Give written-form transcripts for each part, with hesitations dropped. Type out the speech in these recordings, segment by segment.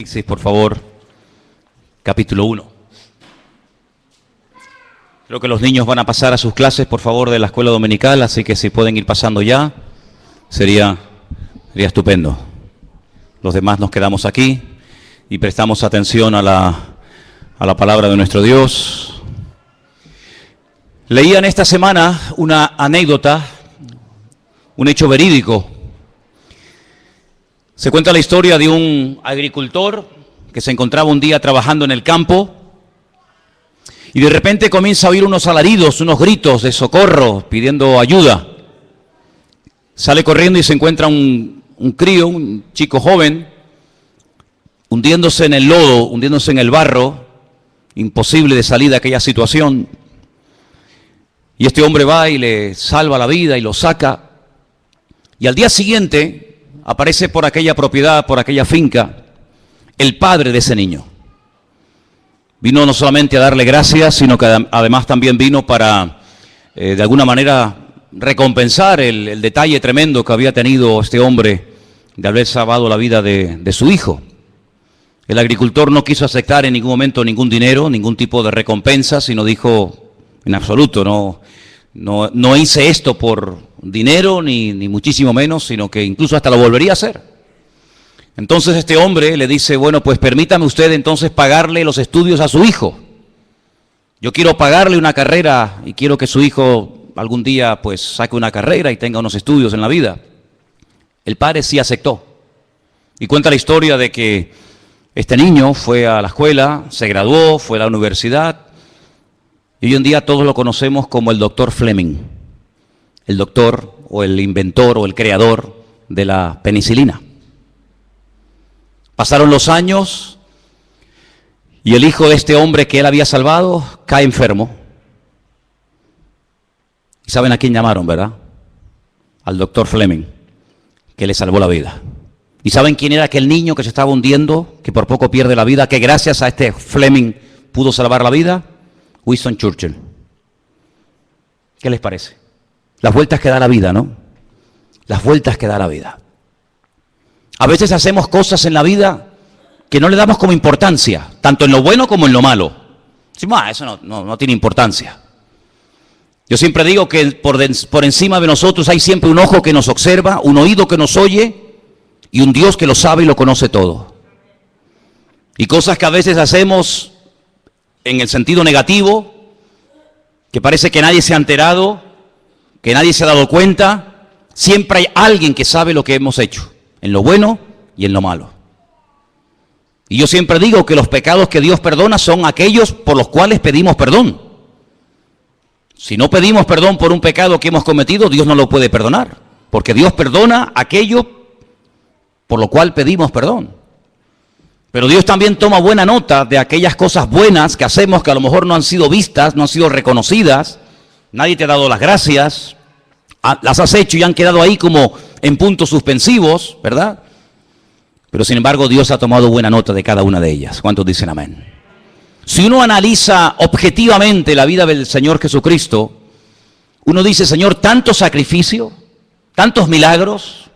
Apocalipsis, por favor, capítulo 1. Creo que los niños van a pasar a sus clases, por favor, de la escuela dominical, así que si pueden ir pasando ya, sería estupendo. Los demás nos quedamos aquí y prestamos atención a la palabra de nuestro Dios. Leían esta semana una anécdota, un hecho verídico. Se cuenta la historia de un agricultor que se encontraba un día trabajando en el campo y de repente comienza a oír unos alaridos, unos gritos de socorro, pidiendo ayuda. Sale corriendo y se encuentra un crío, un chico joven, hundiéndose en el lodo, hundiéndose en el barro, imposible de salir de aquella situación. Y este hombre va y le salva la vida y lo saca. Y al día siguiente aparece por aquella propiedad, por aquella finca, el padre de ese niño. Vino no solamente a darle gracias, sino que además también vino para, de alguna manera, recompensar el detalle tremendo que había tenido este hombre de haber salvado la vida de su hijo. El agricultor no quiso aceptar en ningún momento ningún dinero, ningún tipo de recompensa, sino dijo, en absoluto, no hice esto por dinero, ni muchísimo menos, sino que incluso hasta lo volvería a hacer. Entonces este hombre le dice, bueno, pues permítame usted entonces pagarle los estudios a su hijo. Yo quiero pagarle una carrera y quiero que su hijo algún día pues saque una carrera y tenga unos estudios en la vida. El padre sí aceptó. Y cuenta la historia de que este niño fue a la escuela, se graduó, fue a la universidad, y hoy en día todos lo conocemos como el doctor Fleming, el doctor o el inventor o el creador de la penicilina. Pasaron los años y el hijo de este hombre que él había salvado cae enfermo. Y saben a quién llamaron, ¿verdad? Al doctor Fleming, que le salvó la vida. ¿Y saben quién era aquel niño que se estaba hundiendo, que por poco pierde la vida, que gracias a este Fleming pudo salvar la vida? Winston Churchill. ¿Qué les parece? Las vueltas que da la vida, ¿no? Las vueltas que da la vida. A veces hacemos cosas en la vida que no le damos como importancia, tanto en lo bueno como en lo malo. Decimos, eso no tiene importancia. Yo siempre digo que por encima de nosotros hay siempre un ojo que nos observa, un oído que nos oye y un Dios que lo sabe y lo conoce todo. Y cosas que a veces hacemos en el sentido negativo, que parece que nadie se ha enterado, que nadie se ha dado cuenta, siempre hay alguien que sabe lo que hemos hecho, en lo bueno y en lo malo. Y yo siempre digo que los pecados que Dios perdona son aquellos por los cuales pedimos perdón. Si no pedimos perdón por un pecado que hemos cometido, Dios no lo puede perdonar, porque Dios perdona aquello por lo cual pedimos perdón. Pero Dios también toma buena nota de aquellas cosas buenas que hacemos que a lo mejor no han sido vistas, no han sido reconocidas, nadie te ha dado las gracias, las has hecho y han quedado ahí como en puntos suspensivos, ¿verdad? Pero sin embargo Dios ha tomado buena nota de cada una de ellas. ¿Cuántos dicen amén? Si uno analiza objetivamente la vida del Señor Jesucristo, uno dice, Señor, tanto sacrificio, tantos milagros,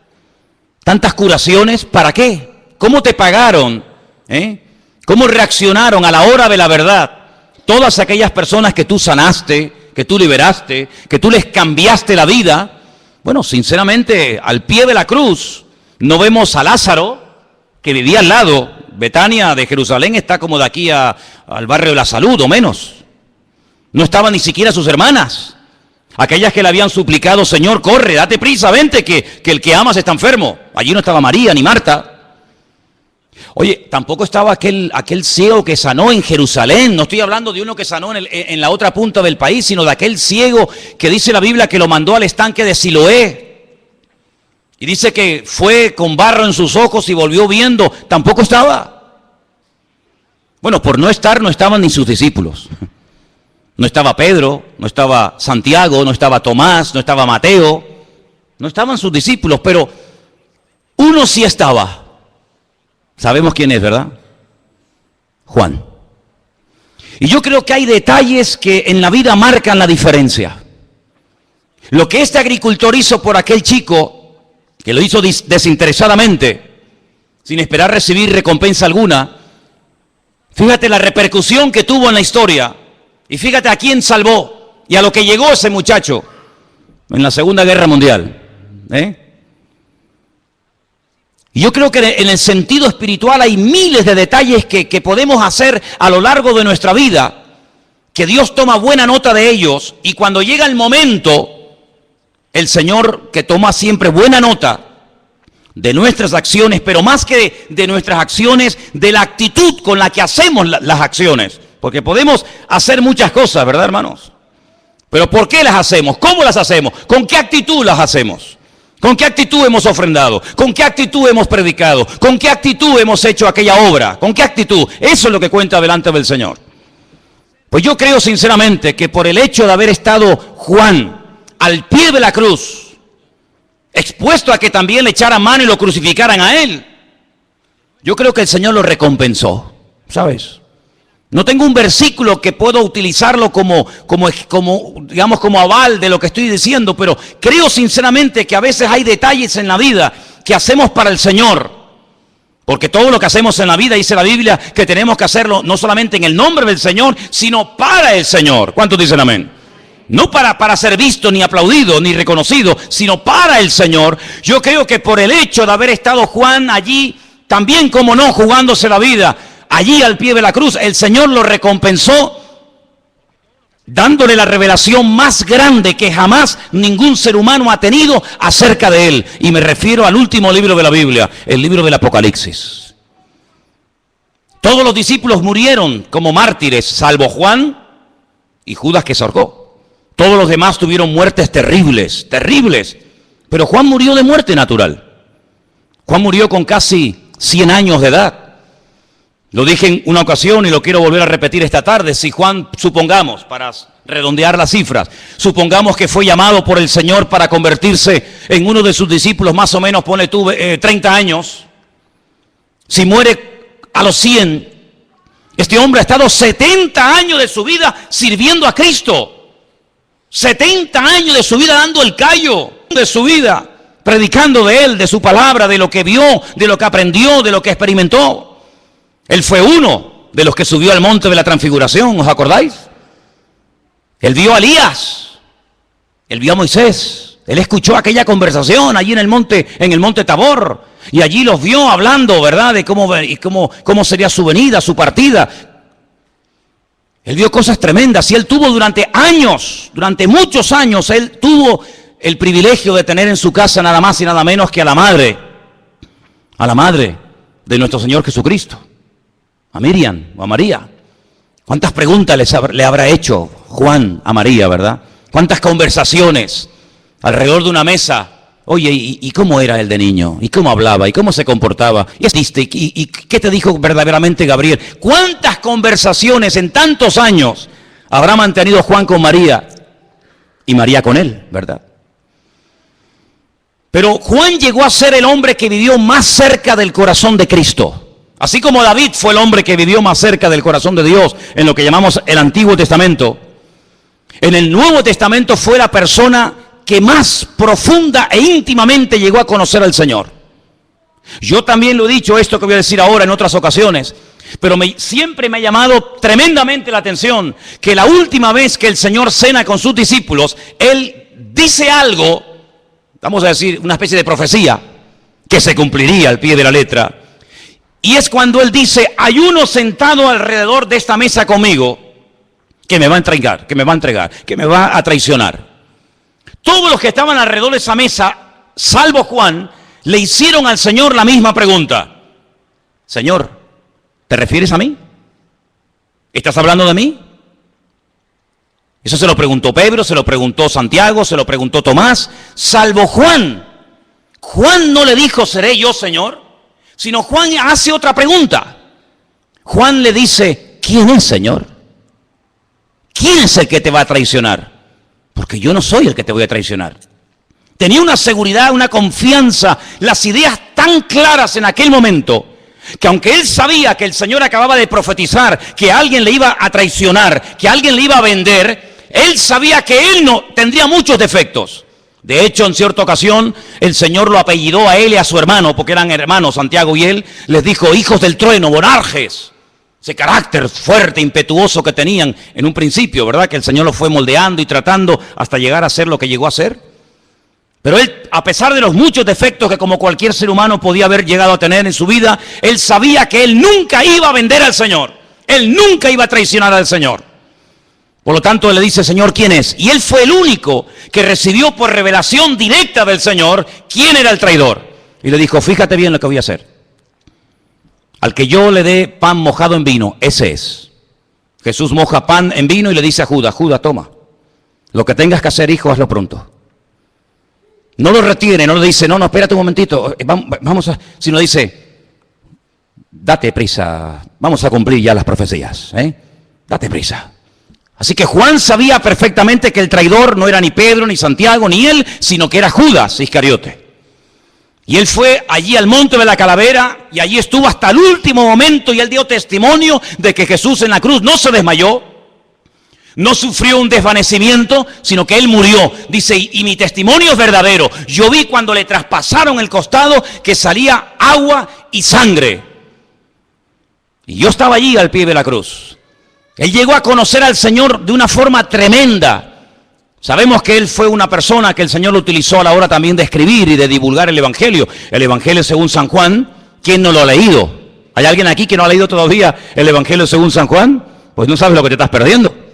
tantas curaciones, ¿para qué? ¿Cómo te pagaron? ¿Cómo reaccionaron a la hora de la verdad todas aquellas personas que tú sanaste, que tú liberaste, que tú les cambiaste la vida? Bueno, sinceramente, al pie de la cruz no vemos a Lázaro, que vivía al lado. Betania de Jerusalén está como de aquí al barrio de la Salud o menos. No estaban ni siquiera sus hermanas, aquellas que le habían suplicado, Señor, corre, date prisa, vente, que el que amas está enfermo. Allí no estaba María ni Marta. Oye, tampoco estaba aquel ciego que sanó en Jerusalén. No estoy hablando de uno que sanó en la otra punta del país, sino de aquel ciego que dice la Biblia que lo mandó al estanque de Siloé. Y dice que fue con barro en sus ojos y volvió viendo. Tampoco estaba. Bueno, por no estar, no estaban ni sus discípulos. No estaba Pedro, no estaba Santiago, no estaba Tomás, no estaba Mateo. No estaban sus discípulos, pero uno sí estaba. Sabemos quién es, ¿verdad? Juan. Y yo creo que hay detalles que en la vida marcan la diferencia. Lo que este agricultor hizo por aquel chico, que lo hizo desinteresadamente, sin esperar recibir recompensa alguna. Fíjate la repercusión que tuvo en la historia y fíjate a quién salvó y a lo que llegó ese muchacho en la Segunda Guerra Mundial. Y yo creo que en el sentido espiritual hay miles de detalles que podemos hacer a lo largo de nuestra vida, que Dios toma buena nota de ellos, y cuando llega el momento, el Señor, que toma siempre buena nota de nuestras acciones, pero más que de nuestras acciones, de la actitud con la que hacemos las acciones, porque podemos hacer muchas cosas, ¿verdad, hermanos? Pero ¿por qué las hacemos? ¿Cómo las hacemos? ¿Con qué actitud las hacemos? ¿Con qué actitud hemos ofrendado? ¿Con qué actitud hemos predicado? ¿Con qué actitud hemos hecho aquella obra? ¿Con qué actitud? Eso es lo que cuenta delante del Señor. Pues yo creo sinceramente que por el hecho de haber estado Juan al pie de la cruz, expuesto a que también le echaran mano y lo crucificaran a él, yo creo que el Señor lo recompensó, ¿sabes? No tengo un versículo que puedo utilizarlo como aval de lo que estoy diciendo, pero creo sinceramente que a veces hay detalles en la vida que hacemos para el Señor. Porque todo lo que hacemos en la vida, dice la Biblia, que tenemos que hacerlo no solamente en el nombre del Señor, sino para el Señor. ¿Cuántos dicen amén? No para ser visto, ni aplaudido, ni reconocido, sino para el Señor. Yo creo que por el hecho de haber estado Juan allí, también como no, jugándose la vida, allí al pie de la cruz, el Señor lo recompensó, dándole la revelación más grande que jamás ningún ser humano ha tenido acerca de él. Y me refiero al último libro de la Biblia, el libro del Apocalipsis. Todos los discípulos murieron como mártires, salvo Juan y Judas, que se ahorcó. Todos los demás tuvieron muertes terribles, terribles. Pero Juan murió de muerte natural. Juan murió con casi 100 años de edad. Lo dije en una ocasión y lo quiero volver a repetir esta tarde. Si Juan, supongamos, para redondear las cifras, supongamos que fue llamado por el Señor para convertirse en uno de sus discípulos, más o menos, ponle tú, 30 años. Si muere a los 100, este hombre ha estado 70 años de su vida sirviendo a Cristo. 70 años de su vida dando el callo de su vida, predicando de Él, de su palabra, de lo que vio, de lo que aprendió, de lo que experimentó. Él fue uno de los que subió al monte de la transfiguración, ¿os acordáis? Él vio a Elías, él vio a Moisés, él escuchó aquella conversación allí en el monte Tabor, y allí los vio hablando, ¿verdad?, de cómo sería su venida, su partida. Él vio cosas tremendas y él tuvo durante muchos años, él tuvo el privilegio de tener en su casa nada más y nada menos que a la madre de nuestro Señor Jesucristo. A Miriam o a María. ¿Cuántas preguntas le habrá hecho Juan a María, verdad? ¿Cuántas conversaciones alrededor de una mesa? Oye, ¿y cómo era él de niño? ¿Y cómo hablaba? ¿Y cómo se comportaba? ¿Y qué te dijo verdaderamente Gabriel? ¿Cuántas conversaciones en tantos años habrá mantenido Juan con María y María con él, verdad? Pero Juan llegó a ser el hombre que vivió más cerca del corazón de Cristo. Así como David fue el hombre que vivió más cerca del corazón de Dios en lo que llamamos el Antiguo Testamento, en el Nuevo Testamento fue la persona que más profunda e íntimamente llegó a conocer al Señor. Yo también lo he dicho, esto que voy a decir ahora en otras ocasiones, pero siempre me ha llamado tremendamente la atención que la última vez que el Señor cena con sus discípulos, Él dice algo, vamos a decir, una especie de profecía, que se cumpliría al pie de la letra. Y es cuando Él dice, hay uno sentado alrededor de esta mesa conmigo que me va a entregar, que me va a traicionar. Todos los que estaban alrededor de esa mesa, salvo Juan, le hicieron al Señor la misma pregunta. Señor, ¿te refieres a mí? ¿Estás hablando de mí? Eso se lo preguntó Pedro, se lo preguntó Santiago, se lo preguntó Tomás, salvo Juan. Juan no le dijo, ¿seré yo, Señor? Sino Juan hace otra pregunta. Juan le dice, ¿quién es, Señor? ¿Quién es el que te va a traicionar? Porque yo no soy el que te voy a traicionar. Tenía una seguridad, una confianza, las ideas tan claras en aquel momento, que aunque él sabía que el Señor acababa de profetizar que alguien le iba a traicionar, que alguien le iba a vender, él sabía que él no tendría muchos defectos. De hecho, en cierta ocasión, el Señor lo apellidó a él y a su hermano, porque eran hermanos, Santiago y él, les dijo, hijos del trueno, bonarjes. Ese carácter fuerte, impetuoso que tenían en un principio, ¿verdad? Que el Señor lo fue moldeando y tratando hasta llegar a ser lo que llegó a ser. Pero él, a pesar de los muchos defectos que como cualquier ser humano podía haber llegado a tener en su vida, él sabía que él nunca iba a vender al Señor. Él nunca iba a traicionar al Señor. Por lo tanto, él le dice, Señor, ¿quién es? Y él fue el único que recibió por revelación directa del Señor quién era el traidor. Y le dijo, fíjate bien lo que voy a hacer. Al que yo le dé pan mojado en vino, ese es. Jesús moja pan en vino y le dice a Judas, Judas, toma. Lo que tengas que hacer, hijo, hazlo pronto. No lo retiene, no le dice, no, espérate un momentito, vamos a, sino dice, date prisa, vamos a cumplir ya las profecías, date prisa. Así que Juan sabía perfectamente que el traidor no era ni Pedro, ni Santiago, ni él, sino que era Judas Iscariote. Y él fue allí al monte de la calavera y allí estuvo hasta el último momento y él dio testimonio de que Jesús en la cruz no se desmayó, no sufrió un desvanecimiento, sino que él murió. Dice, y mi testimonio es verdadero. Yo vi cuando le traspasaron el costado que salía agua y sangre. Y yo estaba allí al pie de la cruz. Él llegó a conocer al Señor de una forma tremenda. Sabemos que él fue una persona que el Señor lo utilizó a la hora también de escribir y de divulgar el Evangelio. El Evangelio según San Juan, ¿quién no lo ha leído? ¿Hay alguien aquí que no ha leído todavía el Evangelio según San Juan? Pues no sabes lo que te estás perdiendo.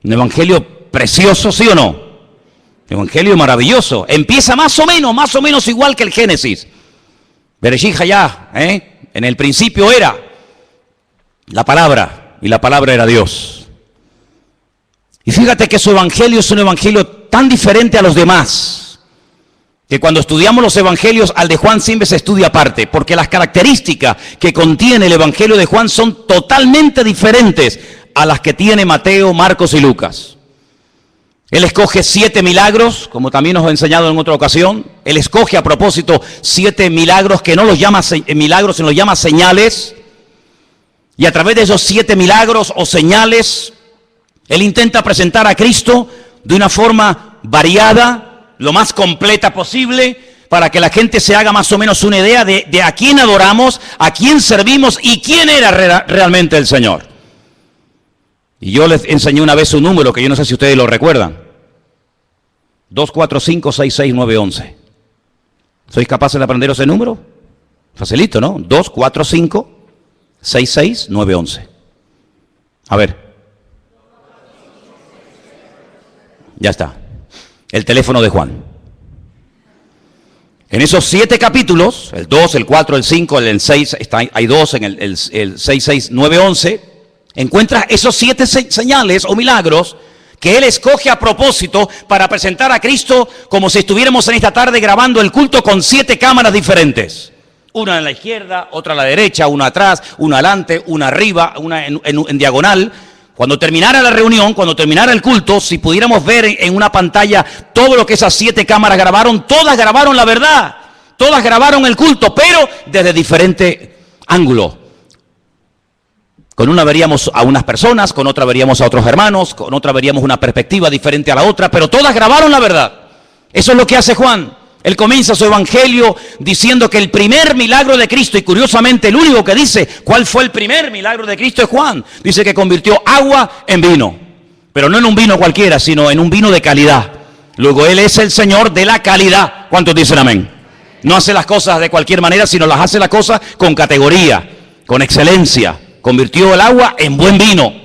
Un evangelio precioso, ¿sí o no? Un evangelio maravilloso. Empieza más o menos igual que el Génesis. Bereshit hayá, en el principio era la palabra, y la palabra era Dios. Y fíjate que su evangelio es un evangelio tan diferente a los demás, que cuando estudiamos los evangelios, al de Juan siempre se estudia aparte, porque las características que contiene el evangelio de Juan son totalmente diferentes a las que tiene Mateo, Marcos y Lucas. Él escoge 7 milagros, como también nos ha enseñado en otra ocasión. Él escoge a propósito 7 milagros que no los llama milagros, sino los llama señales. Y a través de esos 7 milagros o señales, él intenta presentar a Cristo de una forma variada, lo más completa posible, para que la gente se haga más o menos una idea de a quién adoramos, a quién servimos y quién era realmente el Señor. Y yo les enseñé una vez un número que yo no sé si ustedes lo recuerdan. 245-66911. ¿Sois capaces de aprenderos ese número? Facilito, ¿no? 245-66911. A ver. Ya está. El teléfono de Juan. En esos 7 capítulos, el 2, el 4, el 5, el 6, hay 2 en el 66911. Encuentras esos 7 señales o milagros que él escoge a propósito para presentar a Cristo como si estuviéramos en esta tarde grabando el culto con 7 cámaras diferentes. Una en la izquierda, otra a la derecha, una atrás, una adelante, una arriba, una en diagonal. Cuando terminara la reunión, cuando terminara el culto, si pudiéramos ver en una pantalla todo lo que esas 7 cámaras grabaron, todas grabaron la verdad, todas grabaron el culto, pero desde diferente ángulo. Con una veríamos a unas personas, con otra veríamos a otros hermanos, con otra veríamos una perspectiva diferente a la otra, pero todas grabaron la verdad. Eso es lo que hace Juan. Él comienza su evangelio diciendo que el primer milagro de Cristo, y curiosamente el único que dice cuál fue el primer milagro de Cristo es Juan. Dice que convirtió agua en vino, pero no en un vino cualquiera, sino en un vino de calidad. Luego Él es el Señor de la calidad. ¿Cuántos dicen amén? No hace las cosas de cualquier manera, sino las hace las cosas con categoría, con excelencia. Convirtió el agua en buen vino.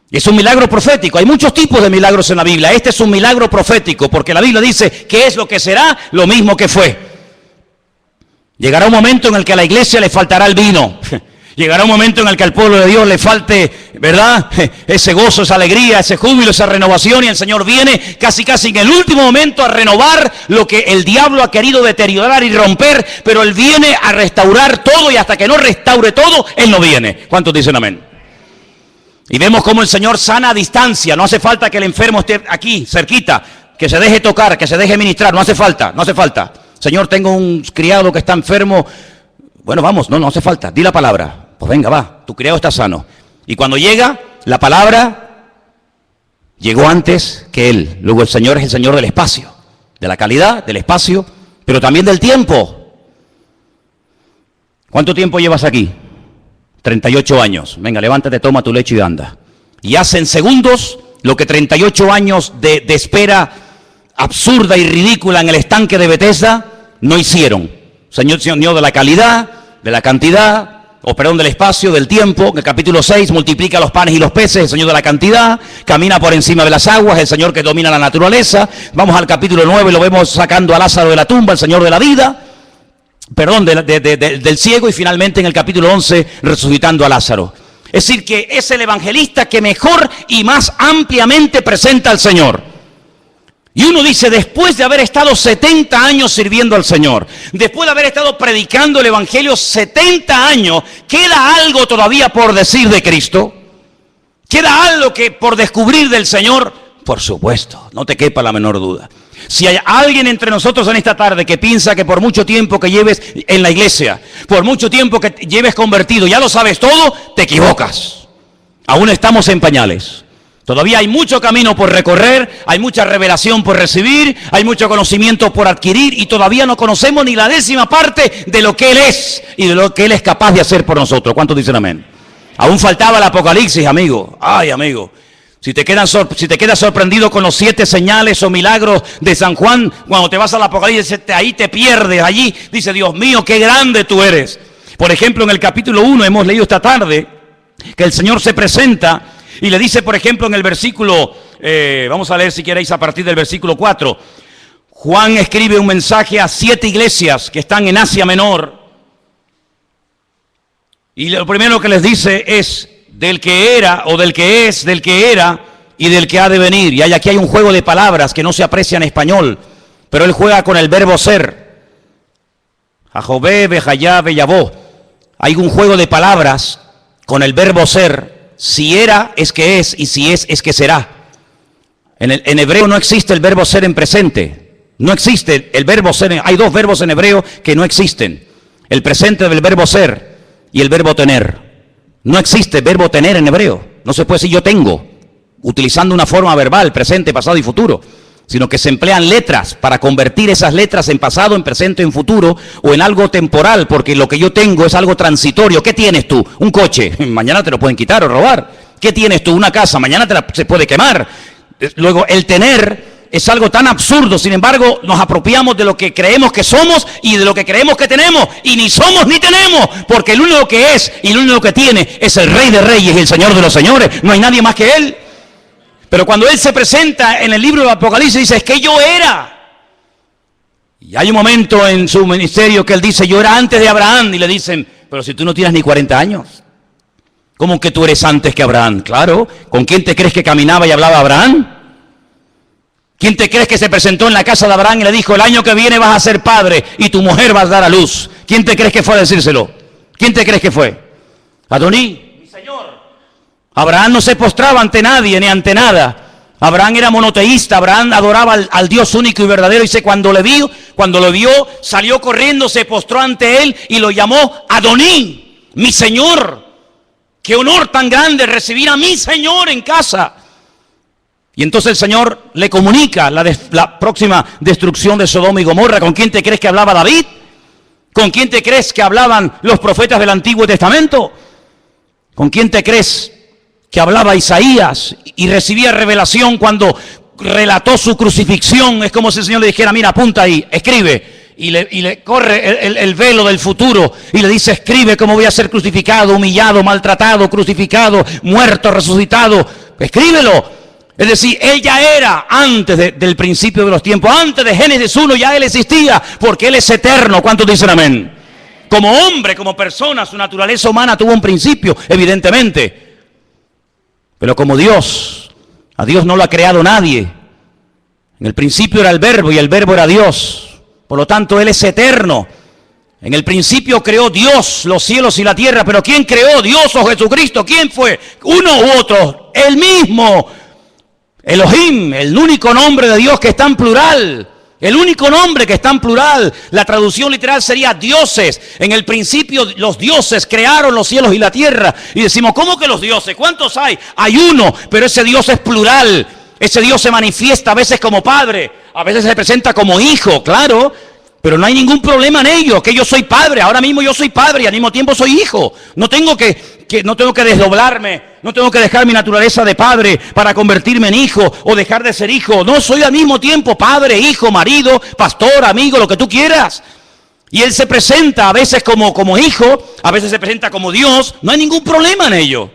Es un milagro profético. Hay muchos tipos de milagros en la Biblia. Este es un milagro profético, porque la Biblia dice que es lo que será, lo mismo que fue. Llegará un momento en el que a la iglesia le faltará el vino. Llegará un momento en el que al pueblo de Dios le falte, ¿verdad?, ese gozo, esa alegría, ese júbilo, esa renovación, y el Señor viene casi en el último momento a renovar lo que el diablo ha querido deteriorar y romper, pero Él viene a restaurar todo, y hasta que no restaure todo, Él no viene. ¿Cuántos dicen amén? Y vemos cómo el Señor sana a distancia. No hace falta que el enfermo esté aquí, cerquita, que se deje tocar, que se deje ministrar. No hace falta. Señor, tengo un criado que está enfermo. Bueno, vamos, no hace falta. Di la palabra. Pues venga, va, tu criado está sano. Y cuando llega, la palabra llegó antes que él. Luego el Señor es el Señor del espacio, de la calidad, del espacio, pero también del tiempo. ¿Cuánto tiempo llevas aquí? 38 años. Venga, levántate, toma tu lecho y anda. Y haz en segundos lo que 38 años de espera absurda y ridícula en el estanque de Bethesda no hicieron. Señor de la calidad, de la cantidad, del espacio, del tiempo. En el capítulo 6 multiplica los panes y los peces, el Señor de la cantidad, camina por encima de las aguas, el Señor que domina la naturaleza. Vamos al capítulo 9, lo vemos sacando a Lázaro de la tumba, el Señor de la vida, del ciego, y finalmente en el capítulo 11 resucitando a Lázaro. Es decir, que es el evangelista que mejor y más ampliamente presenta al Señor. Y uno dice, después de haber estado 70 años sirviendo al Señor, después de haber estado predicando el Evangelio 70 años, ¿queda algo todavía por decir de Cristo? ¿Queda algo que por descubrir del Señor? Por supuesto, no te quepa la menor duda. Si hay alguien entre nosotros en esta tarde que piensa que por mucho tiempo que lleves en la iglesia, por mucho tiempo que lleves convertido, ya lo sabes todo, te equivocas. Aún estamos en pañales. Todavía hay mucho camino por recorrer, hay mucha revelación por recibir, hay mucho conocimiento por adquirir y todavía no conocemos ni la 10ª parte de lo que Él es y de lo que Él es capaz de hacer por nosotros. ¿Cuántos dicen amén? Aún faltaba el Apocalipsis, amigo. Ay, amigo. Si te quedas sorprendido con los 7 señales o milagros de San Juan, cuando te vas al Apocalipsis, ahí te pierdes. Allí dice, Dios mío, qué grande tú eres. Por ejemplo, en el capítulo 1 hemos leído esta tarde que el Señor se presenta y le dice, por ejemplo, en el versículo, vamos a leer si queréis a partir del versículo 4. Juan escribe un mensaje a 7 iglesias que están en Asia Menor. Y lo primero que les dice es, del que era, o del que es, del que era y del que ha de venir. Y aquí hay un juego de palabras que no se aprecia en español, pero él juega con el verbo ser. Ajobé, Bejayá, Beyabó. Hay un juego de palabras con el verbo ser. Si era, es que es, y si es que será. En hebreo no existe el verbo ser en presente. No existe el verbo ser. Hay 2 verbos en hebreo que no existen. El presente del verbo ser y el verbo tener. No existe verbo tener en hebreo. No se puede decir yo tengo, utilizando una forma verbal, presente, pasado y futuro. Sino que se emplean letras para convertir esas letras en pasado, en presente, en futuro o en algo temporal, porque lo que yo tengo es algo transitorio. ¿Qué tienes tú? Un coche, mañana te lo pueden quitar o robar. ¿Qué tienes tú? Una casa, mañana se puede quemar. Luego, el tener es algo tan absurdo, sin embargo, nos apropiamos de lo que creemos que somos y de lo que creemos que tenemos, y ni somos ni tenemos, porque el único que es y el único que tiene es el Rey de Reyes y el Señor de los Señores. No hay nadie más que Él. Pero cuando Él se presenta en el libro de Apocalipsis, dice, es que yo era. Y hay un momento en su ministerio que Él dice, yo era antes de Abraham. Y le dicen, pero si tú no tienes ni 40 años. ¿Cómo que tú eres antes que Abraham? Claro, ¿con quién te crees que caminaba y hablaba Abraham? ¿Quién te crees que se presentó en la casa de Abraham y le dijo, el año que viene vas a ser padre y tu mujer va a dar a luz? ¿Quién te crees que fue a decírselo? ¿Quién te crees que fue? Adoní, mi Señor. Abraham no se postraba ante nadie ni ante nada. Abraham era monoteísta, Abraham adoraba al Dios único y verdadero. Dice, cuando lo vio, salió corriendo, se postró ante él y lo llamó Adoní, mi Señor. Qué honor tan grande recibir a mi Señor en casa. Y entonces el Señor le comunica la próxima destrucción de Sodoma y Gomorra. ¿Con quién te crees que hablaba David? ¿Con quién te crees que hablaban los profetas del Antiguo Testamento? ¿Con quién te crees que hablaba Isaías y recibía revelación cuando relató su crucifixión? Es como si el Señor le dijera, mira, apunta ahí, escribe. Y le corre el velo del futuro y le dice, escribe cómo voy a ser crucificado, humillado, maltratado, crucificado, muerto, resucitado. Escríbelo. Es decir, Él ya era antes del principio de los tiempos, antes de Génesis 1 ya Él existía, porque Él es eterno. ¿Cuántos dicen amén? Como hombre, como persona, su naturaleza humana tuvo un principio, evidentemente. Pero como Dios, a Dios no lo ha creado nadie. En el principio era el Verbo y el Verbo era Dios. Por lo tanto, Él es eterno. En el principio creó Dios los cielos y la tierra, pero ¿quién creó? Dios o Jesucristo. ¿Quién fue? ¿Uno u otro? Él mismo. Elohim, el único nombre de Dios que está en plural. El único nombre que está en plural. La traducción literal sería dioses. En el principio los dioses crearon los cielos y la tierra. Y decimos, ¿cómo que los dioses? ¿Cuántos hay? Hay uno, pero ese Dios es plural. Ese Dios se manifiesta a veces como padre, a veces se presenta como hijo, claro, pero no hay ningún problema en ello, que yo soy padre, ahora mismo yo soy padre y al mismo tiempo soy hijo. No tengo que desdoblarme, no tengo que dejar mi naturaleza de padre para convertirme en hijo o dejar de ser hijo. No, soy al mismo tiempo padre, hijo, marido, pastor, amigo, lo que tú quieras. Y Él se presenta a veces como hijo, a veces se presenta como Dios. No hay ningún problema en ello,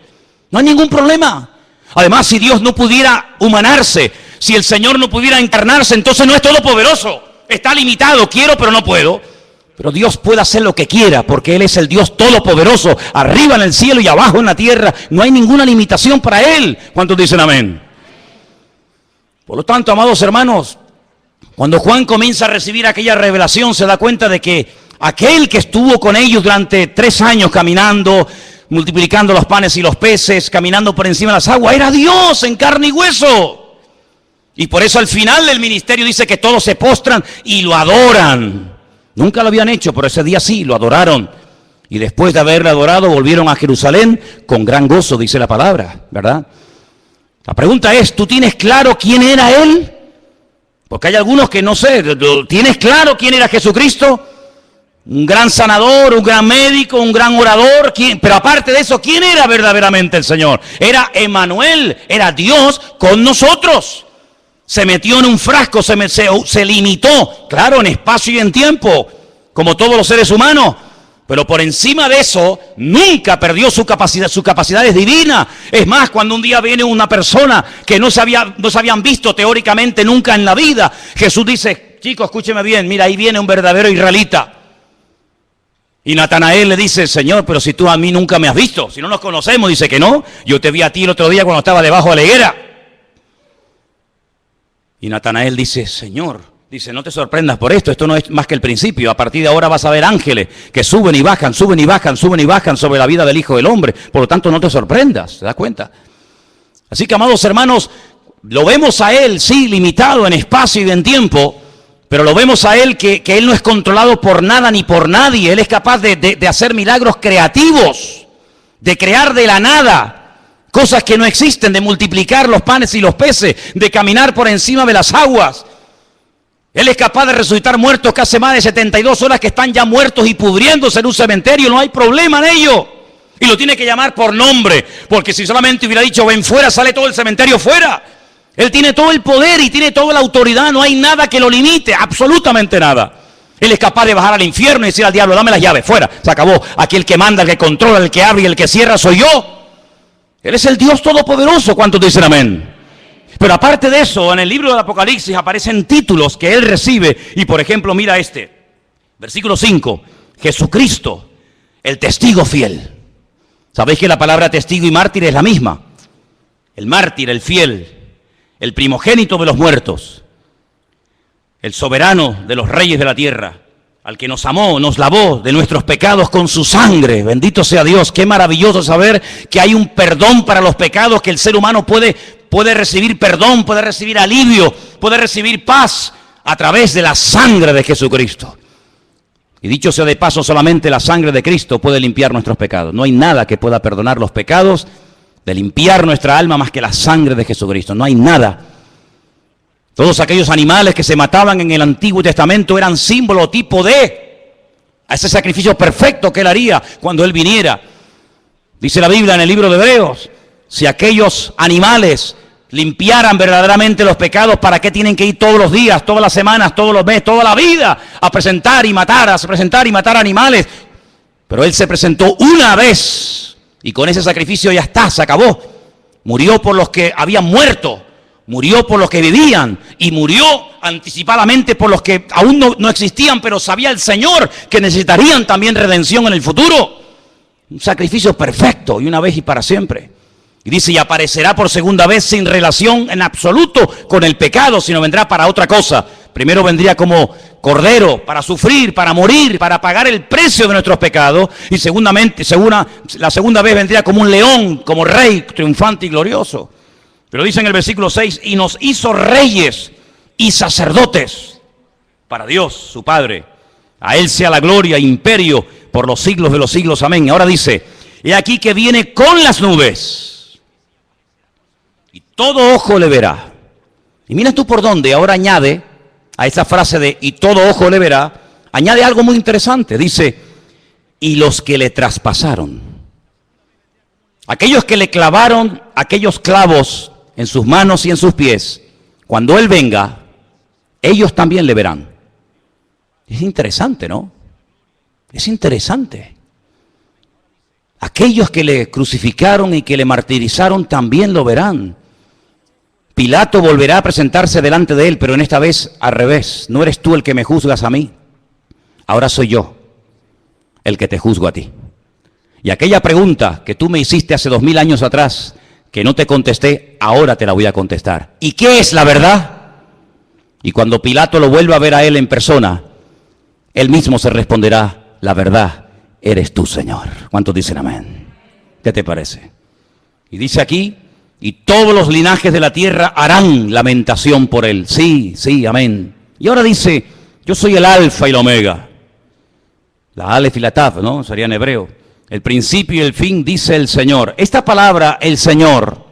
no hay ningún problema. Además, si Dios no pudiera humanarse, si el Señor no pudiera encarnarse, entonces no es todopoderoso. Está limitado, quiero pero no puedo. Pero Dios puede hacer lo que quiera, porque Él es el Dios todopoderoso, arriba en el cielo y abajo en la tierra. No hay ninguna limitación para Él. ¿Cuántos dicen amén? Por lo tanto, amados hermanos, cuando Juan comienza a recibir aquella revelación, se da cuenta de que aquel que estuvo con ellos durante 3 años caminando, multiplicando los panes y los peces, caminando por encima de las aguas, era Dios en carne y hueso. Y por eso al final del ministerio dice que todos se postran y lo adoran. Nunca lo habían hecho, pero ese día sí, lo adoraron. Y después de haberle adorado, volvieron a Jerusalén con gran gozo, dice la palabra, ¿verdad? La pregunta es, ¿tú tienes claro quién era Él? Porque hay algunos que no sé, ¿tienes claro quién era Jesucristo? Un gran sanador, un gran médico, un gran orador, pero aparte de eso, ¿quién era verdaderamente el Señor? Era Emmanuel, era Dios con nosotros. Se metió en un frasco, se limitó, claro, en espacio y en tiempo, como todos los seres humanos, pero por encima de eso, nunca perdió su capacidad es divina. Es más, cuando un día viene una persona que no se habían visto teóricamente nunca en la vida, Jesús dice, chicos, escúcheme bien, mira, ahí viene un verdadero israelita. Y Natanael le dice, Señor, pero si tú a mí nunca me has visto, si no nos conocemos, dice que no, yo te vi a ti el otro día cuando estaba debajo de la higuera. Y Natanael dice, Señor, dice, no te sorprendas por esto no es más que el principio. A partir de ahora vas a ver ángeles que suben y bajan, suben y bajan, suben y bajan sobre la vida del Hijo del Hombre. Por lo tanto, no te sorprendas, ¿te das cuenta? Así que, amados hermanos, lo vemos a Él, sí, limitado en espacio y en tiempo, pero lo vemos a Él que Él no es controlado por nada ni por nadie. Él es capaz de hacer milagros creativos, de crear de la nada cosas que no existen, de multiplicar los panes y los peces, de caminar por encima de las aguas. Él es capaz de resucitar muertos que hace más de 72 horas que están ya muertos y pudriéndose en un cementerio. No hay problema en ello. Y lo tiene que llamar por nombre, porque si solamente hubiera dicho ven fuera, sale todo el cementerio fuera. Él tiene todo el poder y tiene toda la autoridad. No hay nada que lo limite, absolutamente nada. Él es capaz de bajar al infierno y decir al diablo, dame las llaves, fuera, se acabó. Aquí el que manda, el que controla, el que abre y el que cierra soy yo. Él es el Dios todopoderoso. ¿Cuántos dicen amén? Pero aparte de eso, en el libro del Apocalipsis aparecen títulos que Él recibe. Y por ejemplo, mira este, versículo 5, Jesucristo, el testigo fiel. ¿Sabéis que la palabra testigo y mártir es la misma? El mártir, el fiel, el primogénito de los muertos, el soberano de los reyes de la tierra, al que nos amó, nos lavó de nuestros pecados con su sangre. Bendito sea Dios. Qué maravilloso saber que hay un perdón para los pecados, que el ser humano puede recibir perdón, puede recibir alivio, puede recibir paz a través de la sangre de Jesucristo. Y dicho sea de paso, solamente la sangre de Cristo puede limpiar nuestros pecados. No hay nada que pueda perdonar los pecados, de limpiar nuestra alma más que la sangre de Jesucristo. No hay nada. Todos aquellos animales que se mataban en el Antiguo Testamento eran símbolo, tipo de a ese sacrificio perfecto que Él haría cuando Él viniera. Dice la Biblia en el libro de Hebreos, si aquellos animales limpiaran verdaderamente los pecados, ¿para qué tienen que ir todos los días, todas las semanas, todos los meses, toda la vida a presentar y matar animales? Pero Él se presentó una vez y con ese sacrificio ya está, se acabó. Murió por los que habían muerto. Murió por los que vivían y murió anticipadamente por los que aún no existían, pero sabía el Señor que necesitarían también redención en el futuro. Un sacrificio perfecto y una vez y para siempre. Y dice, y aparecerá por segunda vez sin relación en absoluto con el pecado, sino vendrá para otra cosa. Primero vendría como cordero para sufrir, para morir, para pagar el precio de nuestros pecados. Y la segunda vez vendría como un león, como rey triunfante y glorioso. Pero dice en el versículo 6, y nos hizo reyes y sacerdotes para Dios, su Padre. A Él sea la gloria e imperio por los siglos de los siglos. Amén. Y ahora dice, he aquí que viene con las nubes, y todo ojo le verá. Y mira tú por dónde ahora añade a esa frase de y todo ojo le verá, añade algo muy interesante. Dice, y los que le traspasaron. Aquellos que le clavaron aquellos clavos en sus manos y en sus pies, cuando Él venga, ellos también le verán. Es interesante, ¿no? Es interesante. Aquellos que le crucificaron y que le martirizaron también lo verán. Pilato volverá a presentarse delante de él, pero en esta vez al revés. No eres tú el que me juzgas a mí. Ahora soy yo el que te juzgo a ti. Y aquella pregunta que tú me hiciste hace 2000 años atrás, que no te contesté, ahora te la voy a contestar. ¿Y qué es la verdad? Y cuando Pilato lo vuelva a ver a él en persona, él mismo se responderá, la verdad eres tú, Señor. ¿Cuántos dicen amén? ¿Qué te parece? Y dice aquí, y todos los linajes de la tierra harán lamentación por él. Sí, sí, amén. Y ahora dice, yo soy el alfa y la omega. La alef y la taf, ¿no? Sería en hebreo. El principio y el fin, dice el Señor. Esta palabra, el Señor,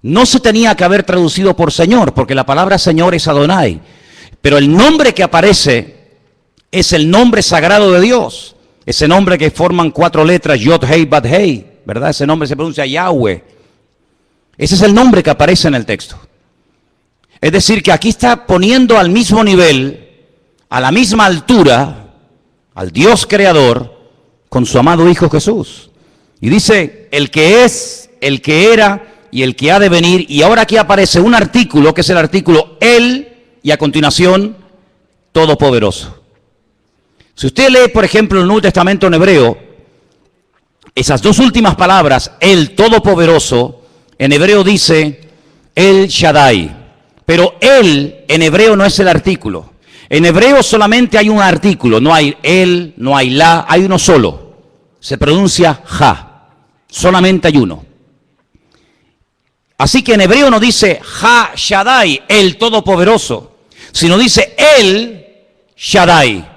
no se tenía que haber traducido por Señor, porque la palabra Señor es Adonai. Pero el nombre que aparece es el nombre sagrado de Dios. Ese nombre que forman 4 letras, Yod, Hei, Bad, Hei, ¿verdad? Ese nombre se pronuncia Yahweh. Ese es el nombre que aparece en el texto. Es decir, que aquí está poniendo al mismo nivel, a la misma altura, al Dios creador, con su amado Hijo Jesús. Y dice, el que es, el que era y el que ha de venir. Y ahora aquí aparece un artículo, que es el artículo Él, y a continuación, Todopoderoso. Si usted lee, por ejemplo, el Nuevo Testamento en hebreo, esas dos últimas palabras, el Todopoderoso, en hebreo dice El Shaddai. Pero Él en hebreo no es el artículo. En hebreo solamente hay un artículo, no hay él, no hay la, hay uno solo. Se pronuncia ja. Solamente hay uno. Así que en hebreo no dice Ha Shaddai, el Todopoderoso, sino dice El Shaddai.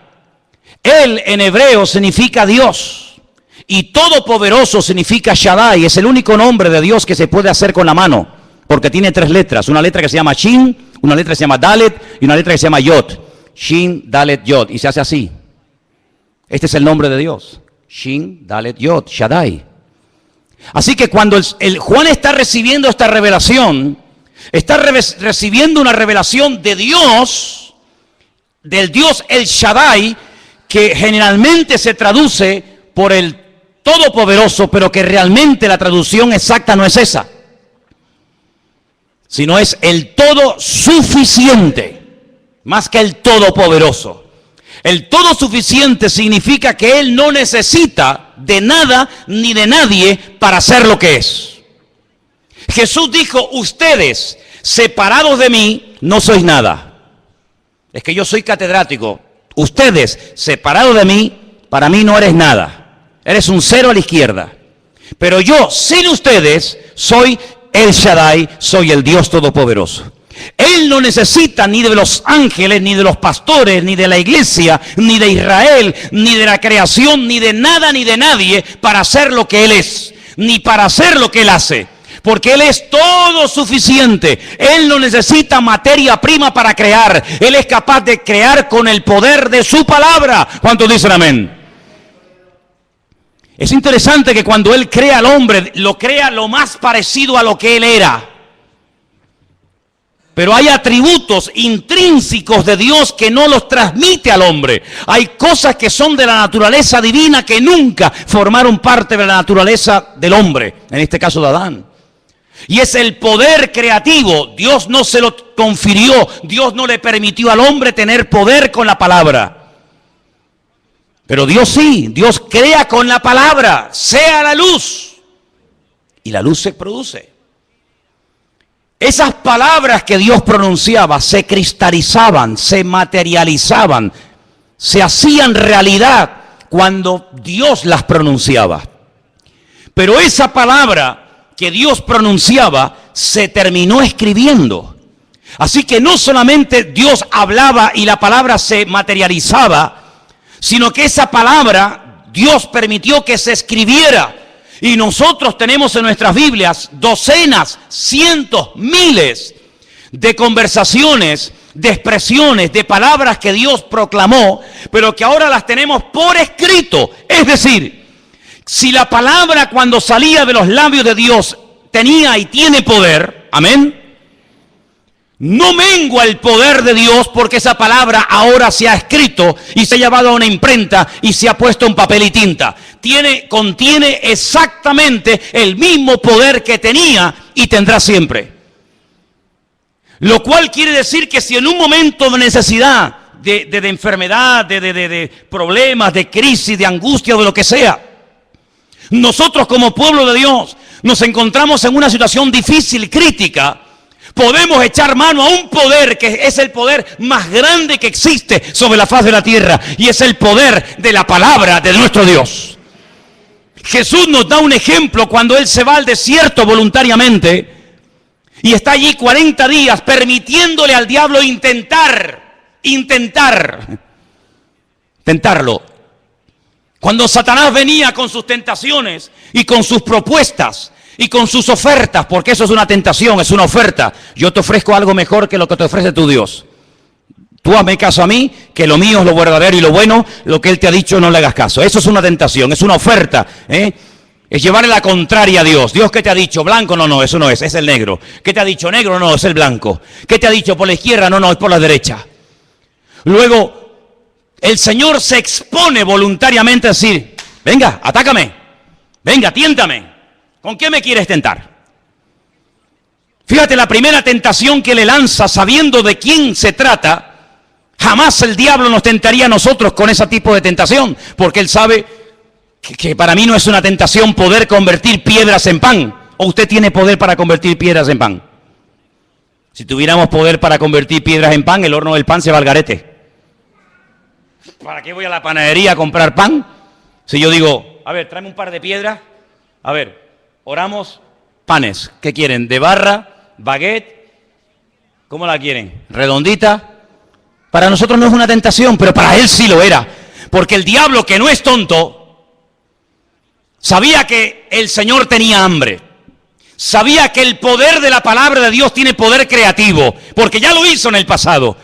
Él en hebreo significa Dios. Y Todopoderoso significa Shaddai. Es el único nombre de Dios que se puede hacer con la mano. Porque tiene 3 letras. Una letra que se llama Shin, una letra que se llama Dalet y una letra que se llama Yod. Shin, Dalet, Yod. Y se hace así. Este es el nombre de Dios. Shin, Dalet, Yod, Shaddai. Así que cuando Juan está recibiendo esta revelación, está recibiendo una revelación de Dios, del Dios El Shaddai, que generalmente se traduce por el Todopoderoso, pero que realmente la traducción exacta no es esa, sino es el todo suficiente, más que el todopoderoso. El todo suficiente significa que Él no necesita de nada ni de nadie para ser lo que es. Jesús dijo, ustedes separados de mí no sois nada. Es que yo soy catedrático. Ustedes separados de mí, para mí no eres nada. Eres un 0 a la izquierda. Pero yo, sin ustedes, soy El Shaddai, soy el Dios Todopoderoso. Él no necesita ni de los ángeles, ni de los pastores, ni de la iglesia, ni de Israel, ni de la creación, ni de nada, ni de nadie para hacer lo que Él es, ni para hacer lo que Él hace. Porque Él es todo suficiente. Él no necesita materia prima para crear. Él es capaz de crear con el poder de su palabra. ¿Cuántos dicen amén? Es interesante que cuando Él crea al hombre, lo crea lo más parecido a lo que Él era. Pero hay atributos intrínsecos de Dios que no los transmite al hombre. Hay cosas que son de la naturaleza divina que nunca formaron parte de la naturaleza del hombre, en este caso de Adán. Y es el poder creativo. Dios no se lo confirió, Dios no le permitió al hombre tener poder con la palabra. Pero Dios sí, Dios crea con la palabra, sea la luz. Y la luz se produce. Esas palabras que Dios pronunciaba se cristalizaban, se materializaban, se hacían realidad cuando Dios las pronunciaba. Pero esa palabra que Dios pronunciaba se terminó escribiendo. Así que no solamente Dios hablaba y la palabra se materializaba, sino que esa palabra Dios permitió que se escribiera. Y nosotros tenemos en nuestras Biblias docenas, cientos, miles de conversaciones, de expresiones, de palabras que Dios proclamó, pero que ahora las tenemos por escrito. Es decir, si la palabra cuando salía de los labios de Dios tenía y tiene poder, amén, no mengua el poder de Dios porque esa palabra ahora se ha escrito y se ha llevado a una imprenta y se ha puesto en papel y tinta. Contiene exactamente el mismo poder que tenía y tendrá siempre. Lo cual quiere decir que si en un momento de necesidad, de enfermedad, de problemas, de crisis, de angustia o de lo que sea, nosotros como pueblo de Dios nos encontramos en una situación difícil, crítica, podemos echar mano a un poder que es el poder más grande que existe sobre la faz de la tierra, y es el poder de la palabra de nuestro Dios. Jesús nos da un ejemplo cuando Él se va al desierto voluntariamente y está allí 40 días permitiéndole al diablo tentarlo. Cuando Satanás venía con sus tentaciones y con sus propuestas y con sus ofertas, porque eso es una tentación, es una oferta. Yo te ofrezco algo mejor que lo que te ofrece tu Dios. Tú hazme caso a mí, que lo mío es lo verdadero y lo bueno, lo que Él te ha dicho no le hagas caso. Eso es una tentación, es una oferta, Es llevarle la contraria a Dios. Dios, ¿qué te ha dicho? Blanco, no, eso no es el negro. ¿Qué te ha dicho? Negro, no, es el blanco. ¿Qué te ha dicho? Por la izquierda, no, es por la derecha. Luego, el Señor se expone voluntariamente a decir, venga, atácame, venga, tiéntame. ¿Con qué me quieres tentar? Fíjate, la primera tentación que le lanza, sabiendo de quién se trata, jamás el diablo nos tentaría a nosotros con ese tipo de tentación, porque él sabe que para mí no es una tentación poder convertir piedras en pan. ¿O usted tiene poder para convertir piedras en pan? Si tuviéramos poder para convertir piedras en pan, el horno del pan se va al garete. ¿Para qué voy a la panadería a comprar pan? Si yo digo, a ver, tráeme un par de piedras, a ver, oramos, panes, ¿qué quieren? ¿De barra? ¿Baguette? ¿Cómo la quieren? ¿Redondita? Para nosotros no es una tentación, pero para él sí lo era. Porque el diablo, que no es tonto, sabía que el Señor tenía hambre. Sabía que el poder de la palabra de Dios tiene poder creativo, porque ya lo hizo en el pasado.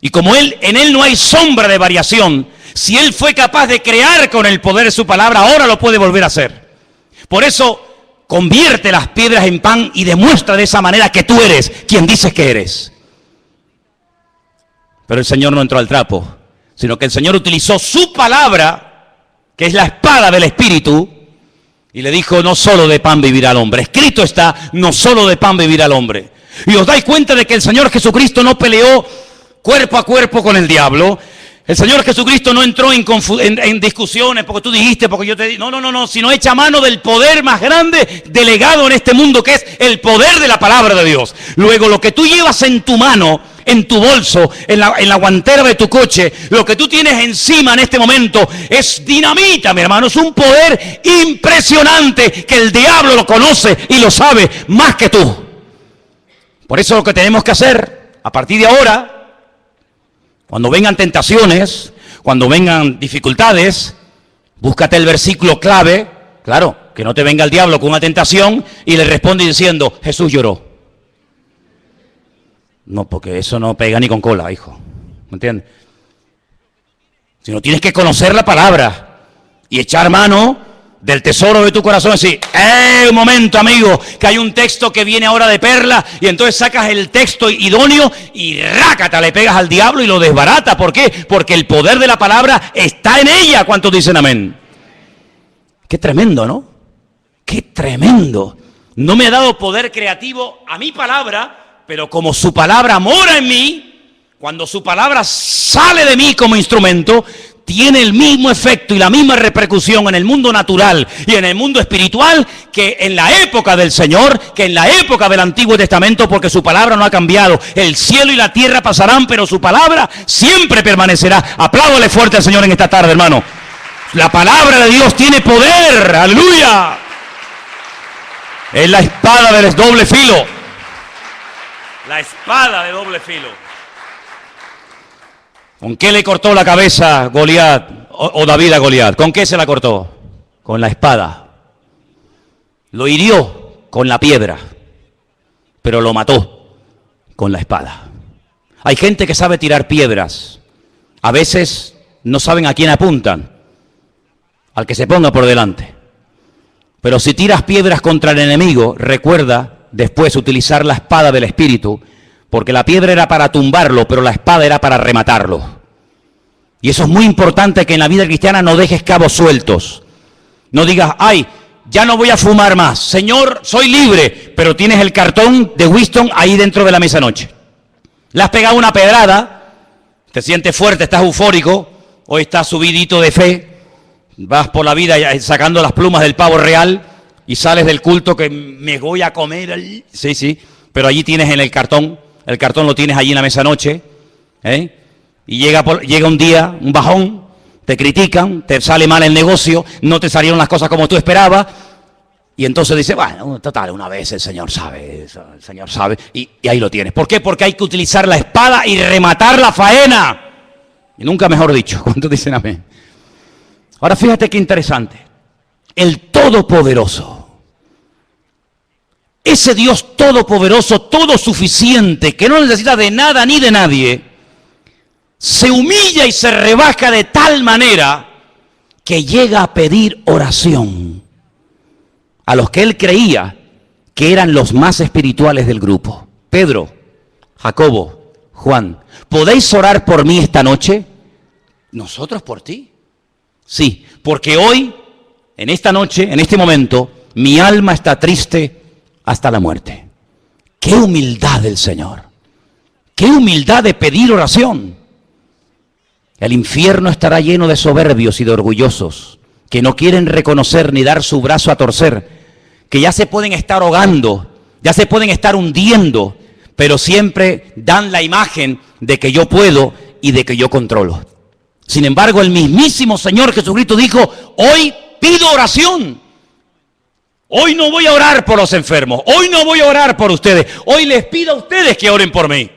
Y como en él no hay sombra de variación, si él fue capaz de crear con el poder de su palabra, ahora lo puede volver a hacer. Por eso, convierte las piedras en pan y demuestra de esa manera que tú eres quien dices que eres. Pero el Señor no entró al trapo, sino que el Señor utilizó su palabra, que es la espada del Espíritu, y le dijo, no solo de pan vivirá el hombre. Escrito está, no solo de pan vivirá el hombre. Y os dais cuenta de que el Señor Jesucristo no peleó cuerpo a cuerpo con el diablo. El Señor Jesucristo no entró en discusiones porque tú dijiste, porque yo te dije. No, sino echa mano del poder más grande delegado en este mundo, que es el poder de la palabra de Dios. Luego, lo que tú llevas en tu mano, en tu bolso, en la guantera de tu coche, lo que tú tienes encima en este momento es dinamita, mi hermano. Es un poder impresionante que el diablo lo conoce y lo sabe más que tú. Por eso lo que tenemos que hacer a partir de ahora, cuando vengan tentaciones, cuando vengan dificultades, búscate el versículo clave, claro, que no te venga el diablo con una tentación y le responde diciendo, Jesús lloró. No, porque eso no pega ni con cola, hijo. ¿Me entiendes? Sino tienes que conocer la palabra y echar mano del tesoro de tu corazón. Y decir, un momento, amigo, que hay un texto que viene ahora de perla, y entonces sacas el texto idóneo y rácata, le pegas al diablo y lo desbarata. ¿Por qué? Porque el poder de la palabra está en ella. ¿Cuántos dicen amén? Qué tremendo, ¿no? Qué tremendo. No me ha dado poder creativo a mi palabra, pero como su palabra mora en mí, cuando su palabra sale de mí como instrumento, tiene el mismo efecto y la misma repercusión en el mundo natural y en el mundo espiritual que en la época del Señor, que en la época del Antiguo Testamento, porque su palabra no ha cambiado. El cielo y la tierra pasarán, pero su palabra siempre permanecerá. Apláudale fuerte al Señor en esta tarde, hermano. La palabra de Dios tiene poder. ¡Aleluya! Es la espada de doble filo. La espada de doble filo. ¿Con qué le cortó la cabeza Goliat o David a Goliat? ¿Con qué se la cortó? Con la espada. Lo hirió con la piedra, pero lo mató. con la espada. Hay gente que sabe tirar piedras. A veces no saben a quién apuntan, al que se ponga por delante. Pero si tiras piedras contra el enemigo, recuerda después utilizar la espada del Espíritu, porque la piedra era para tumbarlo, pero la espada era para rematarlo. Y eso es muy importante, que en la vida cristiana no dejes cabos sueltos. No digas, ay, ya no voy a fumar más. Señor, soy libre, pero tienes el cartón de Winston ahí dentro de la mesa noche. Le has pegado una pedrada, te sientes fuerte, estás eufórico, hoy estás subidito de fe, vas por la vida sacando las plumas del pavo real y sales del culto que me voy a comer. Sí, pero allí tienes en el cartón lo tienes allí en la mesa noche, y llega un día, un bajón, te critican, te sale mal el negocio, no te salieron las cosas como tú esperabas, y entonces dices, bueno, total, una vez el Señor sabe, y ahí lo tienes. ¿Por qué? Porque hay que utilizar la espada y rematar la faena. Y nunca mejor dicho. ¿Cuántos dicen amén? Ahora fíjate qué interesante. El Todopoderoso, ese Dios todopoderoso, todo suficiente, que no necesita de nada ni de nadie, se humilla y se rebaja de tal manera que llega a pedir oración a los que él creía que eran los más espirituales del grupo. Pedro, Jacobo, Juan, ¿podéis orar por mí esta noche? ¿Nosotros por ti? Sí, porque hoy, en esta noche, en este momento, mi alma está triste hasta la muerte. ¡Qué humildad del Señor! ¡Qué humildad de pedir oración! El infierno estará lleno de soberbios y de orgullosos, que no quieren reconocer ni dar su brazo a torcer, que ya se pueden estar ahogando, ya se pueden estar hundiendo, pero siempre dan la imagen de que yo puedo y de que yo controlo. Sin embargo, el mismísimo Señor Jesucristo dijo, hoy pido oración. Hoy no voy a orar por los enfermos, hoy no voy a orar por ustedes, hoy les pido a ustedes que oren por mí.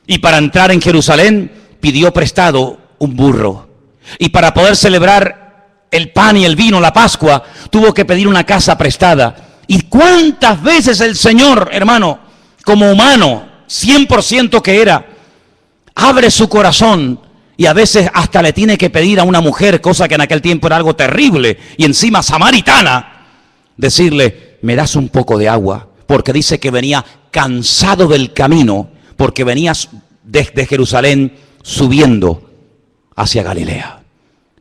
Y para entrar en Jerusalén pidió prestado un burro. Y para poder celebrar el pan y el vino, la Pascua, tuvo que pedir una casa prestada. ¿Y cuántas veces el Señor, hermano, como humano, 100% que era, abre su corazón y a veces hasta le tiene que pedir a una mujer, cosa que en aquel tiempo era algo terrible, y encima samaritana, decirle, me das un poco de agua, porque dice que venía cansado del camino, porque venías desde Jerusalén subiendo hacia Galilea.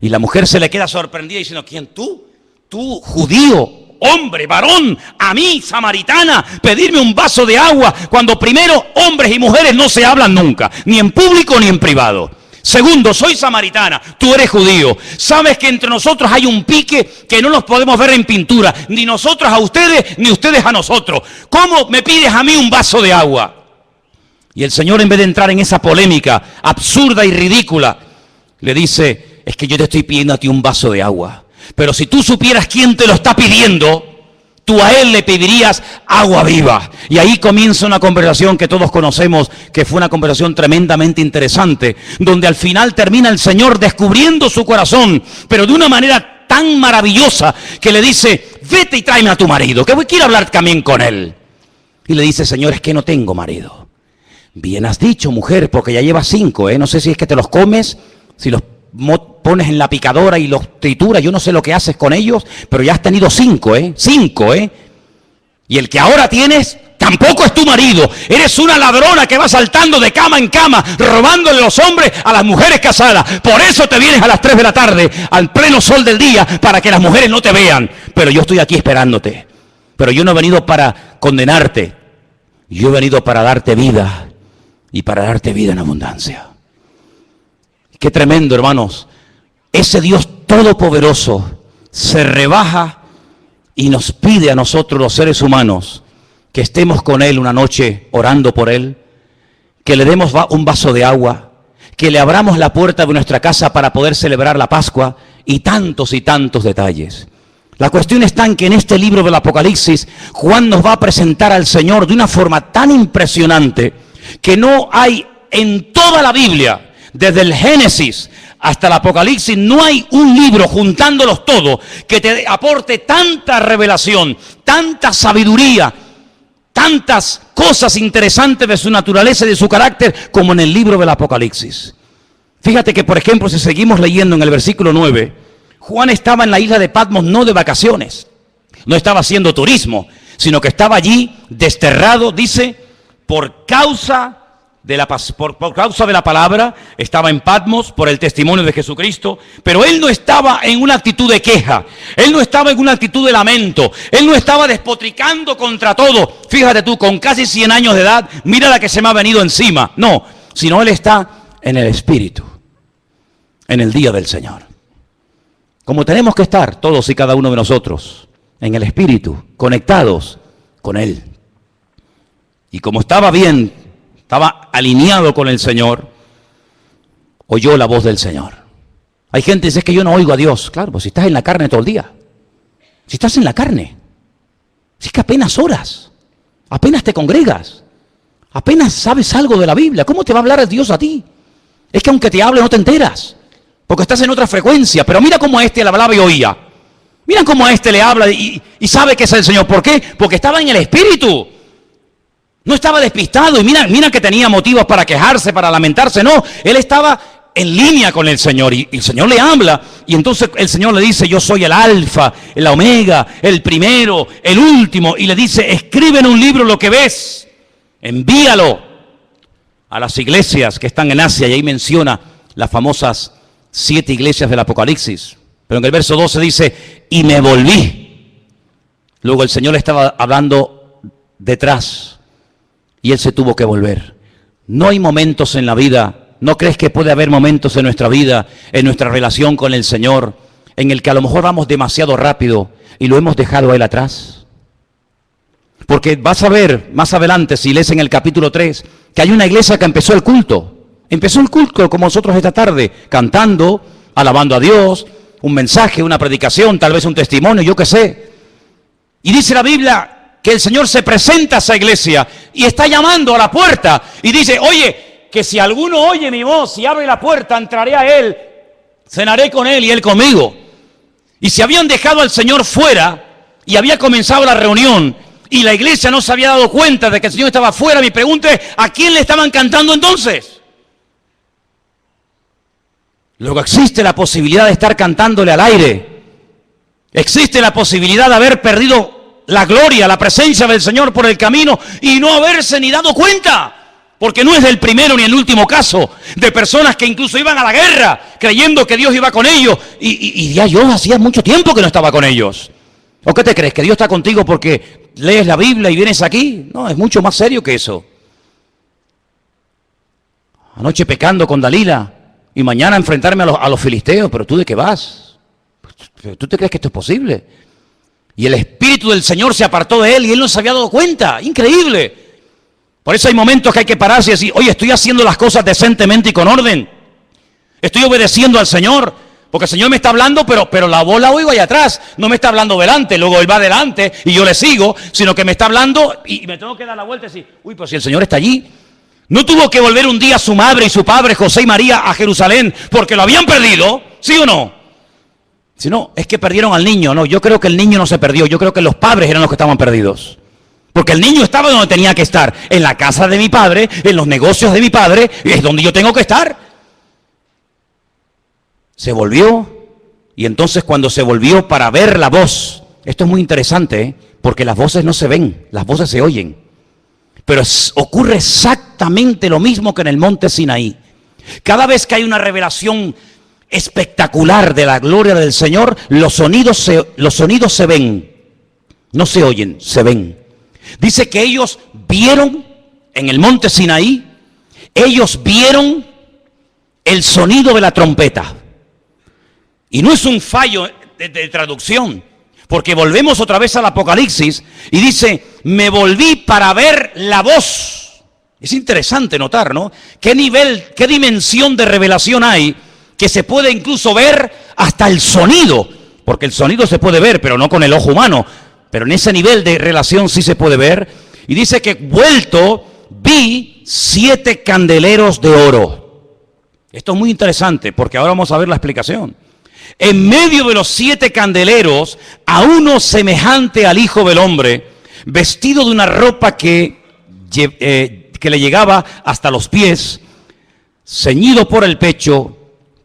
Y la mujer se le queda sorprendida diciendo, ¿quién tú? Tú, judío, hombre, varón, a mí, samaritana, pedirme un vaso de agua, cuando primero hombres y mujeres no se hablan nunca, ni en público ni en privado. Segundo, soy samaritana, tú eres judío. Sabes que entre nosotros hay un pique que no nos podemos ver en pintura, ni nosotros a ustedes, ni ustedes a nosotros. ¿Cómo me pides a mí un vaso de agua? Y el Señor, en vez de entrar en esa polémica absurda y ridícula, le dice, es que yo te estoy pidiendo a ti un vaso de agua. Pero si tú supieras quién te lo está pidiendo, tú a él le pedirías agua viva. Y ahí comienza una conversación que todos conocemos, que fue una conversación tremendamente interesante, donde al final termina el Señor descubriendo su corazón, pero de una manera tan maravillosa que le dice, vete y tráeme a tu marido, que quiero hablar también con él. Y le dice, Señor, es que no tengo marido. Bien has dicho, mujer, porque ya llevas 5, no sé si es que te los comes, si los pones en la picadora y los trituras, yo no sé lo que haces con ellos, pero ya has tenido 5, 5, y el que ahora tienes tampoco es tu marido, eres una ladrona que va saltando de cama en cama, robándole los hombres a las mujeres casadas, por eso te vienes a las 3 de la tarde, al pleno sol del día, para que las mujeres no te vean, pero yo estoy aquí esperándote, pero yo no he venido para condenarte, yo he venido para darte vida, y para darte vida en abundancia. Qué tremendo, hermanos. Ese Dios todopoderoso se rebaja y nos pide a nosotros los seres humanos que estemos con Él una noche orando por Él, que le demos un vaso de agua, que le abramos la puerta de nuestra casa para poder celebrar la Pascua y tantos detalles. La cuestión está en que en este libro del Apocalipsis, Juan nos va a presentar al Señor de una forma tan impresionante que no hay en toda la Biblia, desde el Génesis hasta el Apocalipsis, no hay un libro, juntándolos todos, que te aporte tanta revelación, tanta sabiduría, tantas cosas interesantes de su naturaleza y de su carácter como en el libro del Apocalipsis. Fíjate que, por ejemplo, si seguimos leyendo en el versículo 9, Juan estaba en la isla de Patmos no de vacaciones, no estaba haciendo turismo, sino que estaba allí desterrado, dice, por causa de la palabra. Estaba en Patmos por el testimonio de Jesucristo, pero él no estaba en una actitud de queja, él no estaba en una actitud de lamento, él no estaba despotricando contra todo. Fíjate tú, con casi 100 años de edad, mira la que se me ha venido encima. No, sino él está en el Espíritu, en el día del Señor. Como tenemos que estar todos y cada uno de nosotros, en el Espíritu, conectados con Él. Y como estaba bien, estaba alineado con el Señor, oyó la voz del Señor. Hay gente que dice, es que yo no oigo a Dios. Claro, pues si estás en la carne todo el día. Si estás en la carne. Si es que apenas oras, apenas te congregas, apenas sabes algo de la Biblia. ¿Cómo te va a hablar Dios a ti? Es que aunque te hable no te enteras, porque estás en otra frecuencia. Pero mira cómo a este le hablaba y oía. Mira cómo a este le habla y sabe que es el Señor. ¿Por qué? Porque estaba en el Espíritu. No estaba despistado y mira que tenía motivos para quejarse, para lamentarse. No, él estaba en línea con el Señor y el Señor le habla. Y entonces el Señor le dice, yo soy el alfa, el omega, el primero, el último. Y le dice, escribe en un libro lo que ves, envíalo a las iglesias que están en Asia. Y ahí menciona las famosas 7 iglesias del Apocalipsis. Pero en el verso 12 dice, y me volví. Luego el Señor le estaba hablando detrás. Y él se tuvo que volver. No hay momentos en la vida, ¿no crees que puede haber momentos en nuestra vida, en nuestra relación con el Señor, en el que a lo mejor vamos demasiado rápido y lo hemos dejado a Él atrás? Porque vas a ver más adelante, si lees en el capítulo 3, que hay una iglesia que empezó el culto. Empezó el culto como nosotros esta tarde, cantando, alabando a Dios, un mensaje, una predicación, tal vez un testimonio, yo qué sé. Y dice la Biblia que el Señor se presenta a esa iglesia y está llamando a la puerta y dice, oye, que si alguno oye mi voz y abre la puerta, entraré a él, cenaré con él y él conmigo. Y si habían dejado al Señor fuera y había comenzado la reunión y la iglesia no se había dado cuenta de que el Señor estaba fuera, mi pregunta es, ¿a quién le estaban cantando entonces? Luego existe la posibilidad de estar cantándole al aire. Existe la posibilidad de haber perdido la gloria, la presencia del Señor por el camino y no haberse ni dado cuenta. Porque no es el primero ni el último caso de personas que incluso iban a la guerra creyendo que Dios iba con ellos. Y ya yo hacía mucho tiempo que no estaba con ellos. ¿O qué te crees? ¿Que Dios está contigo porque lees la Biblia y vienes aquí? No, es mucho más serio que eso. Anoche pecando con Dalila y mañana enfrentarme a los filisteos. ¿Pero tú de qué vas? ¿Tú te crees que esto es posible? Y el Espíritu del Señor se apartó de él y él no se había dado cuenta. Increíble. Por eso hay momentos que hay que pararse y decir, oye, estoy haciendo las cosas decentemente y con orden. Estoy obedeciendo al Señor. Porque el Señor me está hablando, pero la voz la oigo allá atrás. No me está hablando delante, luego Él va adelante y yo le sigo. Sino que me está hablando y me tengo que dar la vuelta y decir, uy, pues si el Señor está allí. ¿No tuvo que volver un día su madre y su padre, José y María, a Jerusalén porque lo habían perdido? ¿Sí o no? Si no, es que perdieron al niño. No, yo creo que el niño no se perdió. Yo creo que los padres eran los que estaban perdidos. Porque el niño estaba donde tenía que estar. En la casa de mi padre, en los negocios de mi padre. Es donde yo tengo que estar. Se volvió. Y entonces cuando se volvió para ver la voz. Esto es muy interesante, porque las voces no se ven. Las voces se oyen. Pero ocurre exactamente lo mismo que en el monte Sinaí. Cada vez que hay una revelación espectacular de la gloria del Señor, los sonidos se ven, no se oyen, se ven. Dice que ellos vieron en el monte Sinaí, ellos vieron el sonido de la trompeta. Y no es un fallo de traducción, porque volvemos otra vez al Apocalipsis y dice, me volví para ver la voz. Es interesante notar, ¿no? ¿Qué nivel, qué dimensión de revelación hay? Que se puede incluso ver hasta el sonido, porque el sonido se puede ver, pero no con el ojo humano, pero en ese nivel de relación sí se puede ver. Y dice que vuelto vi 7 candeleros de oro. Esto es muy interesante, porque ahora vamos a ver la explicación. En medio de los 7 candeleros, a uno semejante al Hijo del Hombre, vestido de una ropa que le llegaba hasta los pies, ceñido por el pecho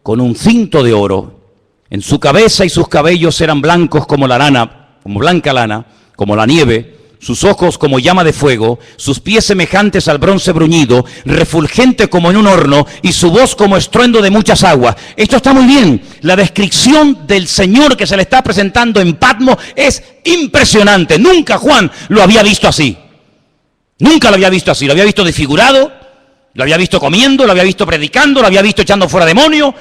con un cinto de oro. En su cabeza y sus cabellos eran blancos como la lana, como blanca lana, como la nieve. Sus ojos como llama de fuego, sus pies semejantes al bronce bruñido, refulgente como en un horno, y su voz como estruendo de muchas aguas. Esto está muy bien. La descripción del Señor que se le está presentando en Patmos es impresionante. Nunca Juan lo había visto así. Nunca lo había visto así. Lo había visto desfigurado, lo había visto comiendo, lo había visto predicando, lo había visto echando fuera demonios,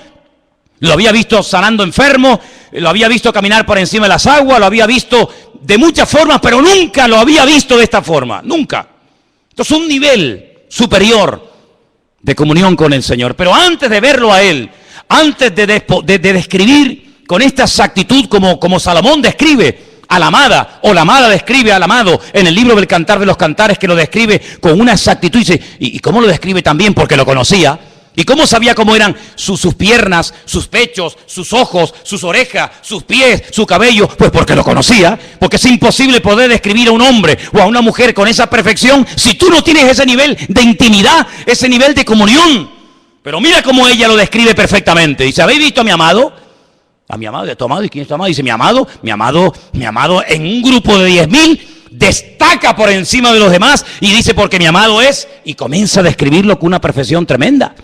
lo había visto sanando enfermos, lo había visto caminar por encima de las aguas, lo había visto de muchas formas, pero nunca lo había visto de esta forma, nunca. Entonces, un nivel superior de comunión con el Señor. Pero antes de verlo a Él, antes de describir con esta exactitud como Salomón describe a la amada, o la amada describe al amado en el libro del Cantar de los Cantares, que lo describe con una exactitud, y dice, ¿y cómo lo describe también? Porque lo conocía. ¿Y cómo sabía cómo eran sus piernas, sus pechos, sus ojos, sus orejas, sus pies, su cabello? Pues porque lo conocía. Porque es imposible poder describir a un hombre o a una mujer con esa perfección si tú no tienes ese nivel de intimidad, ese nivel de comunión. Pero mira cómo ella lo describe perfectamente. Dice, ¿habéis visto a mi amado? A mi amado, ¿de tu amado? ¿Y quién es tu amado? Dice, mi amado en un grupo de 10.000 destaca por encima de los demás y dice, porque mi amado es, y comienza a describirlo con una perfección tremenda.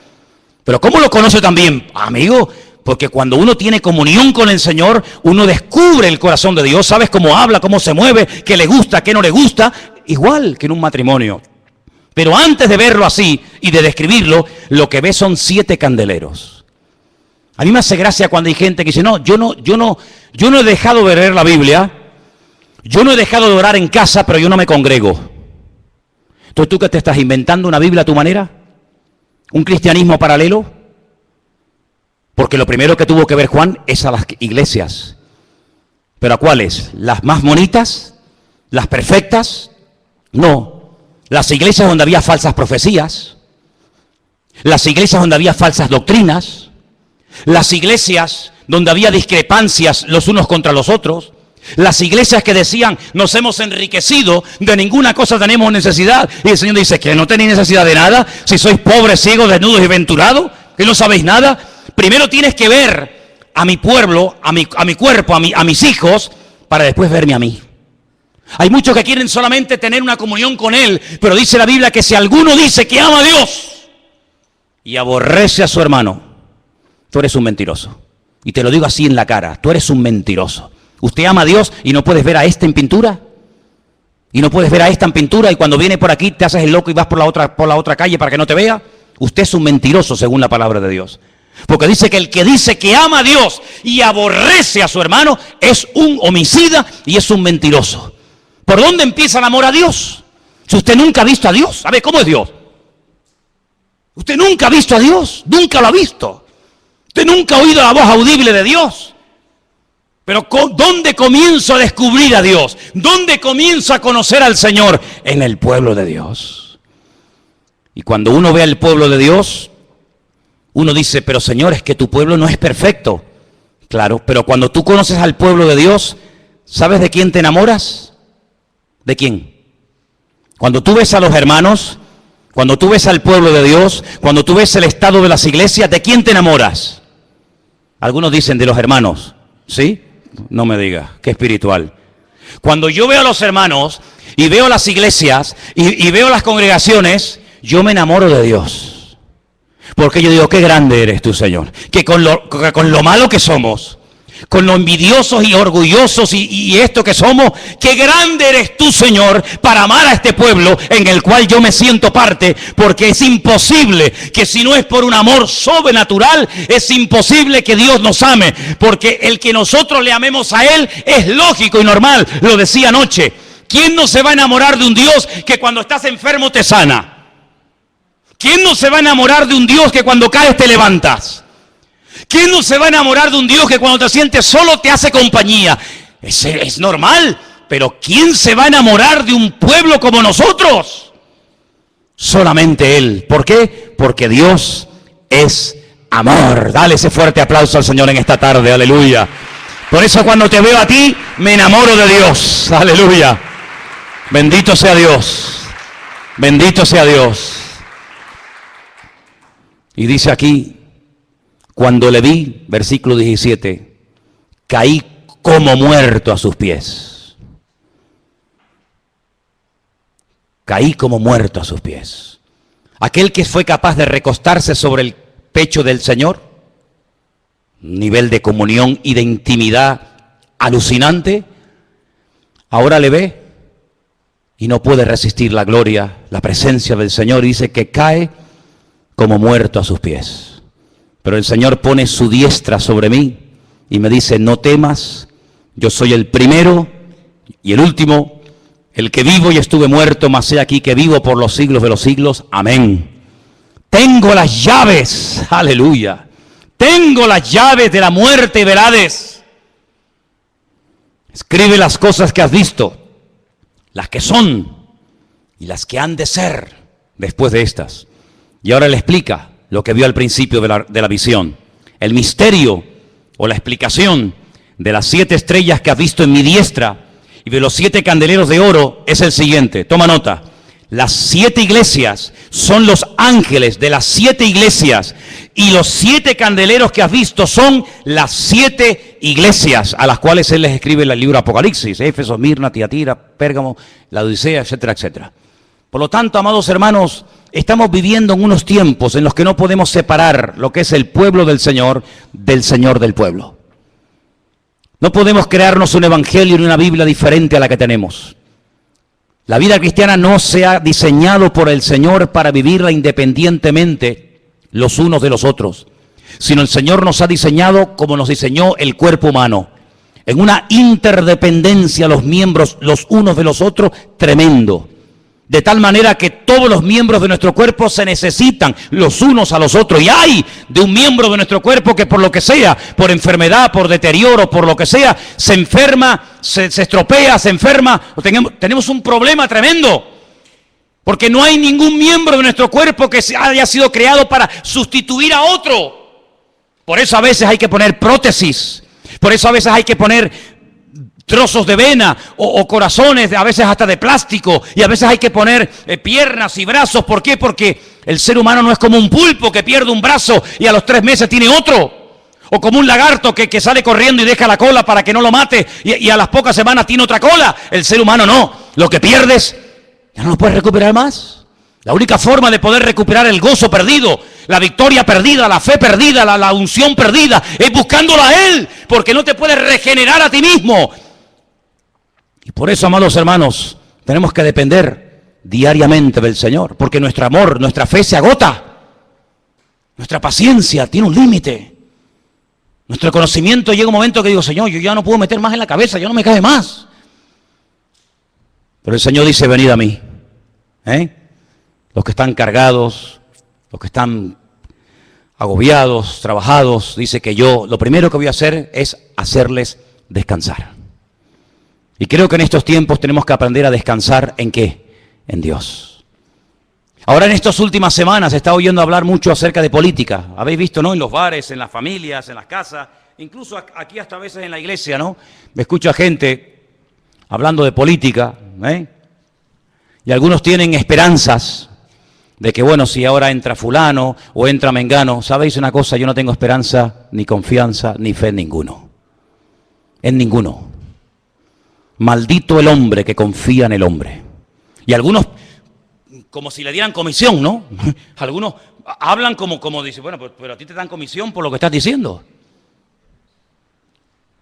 Pero ¿cómo lo conoce también? Amigo, porque cuando uno tiene comunión con el Señor, uno descubre el corazón de Dios, sabes cómo habla, cómo se mueve, qué le gusta, qué no le gusta, igual que en un matrimonio. Pero antes de verlo así y de describirlo, lo que ve son 7 candeleros. A mí me hace gracia cuando hay gente que dice, no, yo no he dejado de leer la Biblia, yo no he dejado de orar en casa, pero yo no me congrego. Entonces, ¿tú qué te estás inventando una Biblia a tu manera? ¿Un cristianismo paralelo? Porque lo primero que tuvo que ver Juan es a las iglesias. ¿Pero a cuáles? ¿Las más bonitas? ¿Las perfectas? No. Las iglesias donde había falsas profecías. Las iglesias donde había falsas doctrinas. Las iglesias donde había discrepancias los unos contra los otros. Las iglesias que decían, nos hemos enriquecido, de ninguna cosa tenemos necesidad. Y el Señor dice, ¿que no tenéis necesidad de nada? Si sois pobres, ciegos, desnudos y venturados, que no sabéis nada. Primero tienes que ver a mi pueblo, a mi cuerpo, a mis hijos, para después verme a mí. Hay muchos que quieren solamente tener una comunión con Él, pero dice la Biblia que si alguno dice que ama a Dios y aborrece a su hermano, tú eres un mentiroso. Y te lo digo así en la cara, tú eres un mentiroso. ¿Usted ama a Dios y no puedes ver a este en pintura? ¿Y no puedes ver a esta en pintura y cuando viene por aquí te haces el loco y vas por la otra calle para que no te vea? Usted es un mentiroso según la palabra de Dios. Porque dice que el que dice que ama a Dios y aborrece a su hermano es un homicida y es un mentiroso. ¿Por dónde empieza el amor a Dios? Si usted nunca ha visto a Dios, ¿sabe cómo es Dios? Usted nunca ha visto a Dios, nunca lo ha visto. Usted nunca ha oído la voz audible de Dios. Pero ¿dónde comienzo a descubrir a Dios? ¿Dónde comienzo a conocer al Señor? En el pueblo de Dios. Y cuando uno ve al pueblo de Dios, uno dice, pero Señor, es que tu pueblo no es perfecto. Claro, pero cuando tú conoces al pueblo de Dios, ¿sabes de quién te enamoras? ¿De quién? Cuando tú ves a los hermanos, cuando tú ves al pueblo de Dios, cuando tú ves el estado de las iglesias, ¿de quién te enamoras? Algunos dicen de los hermanos, ¿sí? No me digas, qué espiritual. Cuando yo veo a los hermanos y veo las iglesias y veo las congregaciones, yo me enamoro de Dios. Porque yo digo, qué grande eres tú, Señor. Que con lo malo que somos, con lo envidiosos y orgullosos y esto que somos, qué grande eres tú, Señor, para amar a este pueblo en el cual yo me siento parte, porque es imposible que si no es por un amor sobrenatural, es imposible que Dios nos ame, porque el que nosotros le amemos a Él es lógico y normal, lo decía anoche. ¿Quién no se va a enamorar de un Dios que cuando estás enfermo te sana? ¿Quién no se va a enamorar de un Dios que cuando caes te levantas? ¿Quién no se va a enamorar de un Dios que cuando te sientes solo te hace compañía? Es normal, pero ¿quién se va a enamorar de un pueblo como nosotros? Solamente Él. ¿Por qué? Porque Dios es amor. Dale ese fuerte aplauso al Señor en esta tarde, aleluya. Por eso cuando te veo a ti, me enamoro de Dios, aleluya. Bendito sea Dios. Bendito sea Dios. Y dice aquí, cuando le vi, versículo 17, caí como muerto a sus pies. Caí como muerto a sus pies. Aquel que fue capaz de recostarse sobre el pecho del Señor, nivel de comunión y de intimidad alucinante, ahora le ve y no puede resistir la gloria, la presencia del Señor, y dice que cae como muerto a sus pies. Pero el Señor pone su diestra sobre mí y me dice, no temas, yo soy el primero y el último, el que vivo y estuve muerto, mas he aquí que vivo por los siglos de los siglos. Amén. Tengo las llaves, aleluya. Tengo las llaves de la muerte y del Hades. Escribe las cosas que has visto, las que son y las que han de ser después de estas. Y ahora le explica lo que vio al principio de la visión. El misterio o la explicación de las 7 estrellas que has visto en mi diestra y de los 7 candeleros de oro es el siguiente. Toma nota. Las 7 iglesias son los ángeles de las 7 iglesias y los 7 candeleros que has visto son las 7 iglesias a las cuales él les escribe en el libro Apocalipsis, Éfeso, Mirna, Tiatira, Pérgamo, la Odisea, etcétera, etcétera. Por lo tanto, amados hermanos, estamos viviendo en unos tiempos en los que no podemos separar lo que es el pueblo del Señor del pueblo. No podemos crearnos un evangelio y una Biblia diferente a la que tenemos. La vida cristiana no se ha diseñado por el Señor para vivirla independientemente los unos de los otros, sino el Señor nos ha diseñado como nos diseñó el cuerpo humano, en una interdependencia los miembros los unos de los otros tremendo, de tal manera que todos los miembros de nuestro cuerpo se necesitan los unos a los otros, y hay de un miembro de nuestro cuerpo que por lo que sea, por enfermedad, por deterioro, por lo que sea, se enferma, se estropea, se enferma, tenemos un problema tremendo, porque no hay ningún miembro de nuestro cuerpo que haya sido creado para sustituir a otro. Por eso a veces hay que poner prótesis, por eso a veces hay que poner trozos de vena o corazones, a veces hasta de plástico, y a veces hay que poner piernas y brazos. ¿Por qué? Porque el ser humano no es como un pulpo que pierde un brazo y a los 3 meses tiene otro, o como un lagarto que sale corriendo y deja la cola para que no lo mate y a las pocas semanas tiene otra cola. El ser humano no, lo que pierdes ya no lo puedes recuperar más. La única forma de poder recuperar el gozo perdido, la victoria perdida, la fe perdida, la unción perdida, es buscándola a Él, porque no te puedes regenerar a ti mismo. Y por eso, amados hermanos, tenemos que depender diariamente del Señor, porque nuestro amor, nuestra fe se agota, nuestra paciencia tiene un límite, nuestro conocimiento llega un momento que digo, Señor, yo ya no puedo meter más en la cabeza, ya no me cabe más. Pero el Señor dice, venid a mí, los que están cargados, los que están agobiados, trabajados, dice que yo lo primero que voy a hacer es hacerles descansar. Y creo que en estos tiempos tenemos que aprender a descansar ¿en qué? En Dios. Ahora en estas últimas semanas se está oyendo hablar mucho acerca de política. Habéis visto, ¿no? En los bares, en las familias, en las casas, incluso aquí hasta a veces en la iglesia, ¿no? Me escucho a gente hablando de política, y algunos tienen esperanzas de que, bueno, si ahora entra fulano o entra mengano, ¿sabéis una cosa? Yo no tengo esperanza, ni confianza, ni fe en ninguno. En ninguno. Maldito el hombre que confía en el hombre. Y algunos, como si le dieran comisión, ¿no? Algunos hablan como dicen, bueno, pero a ti te dan comisión por lo que estás diciendo.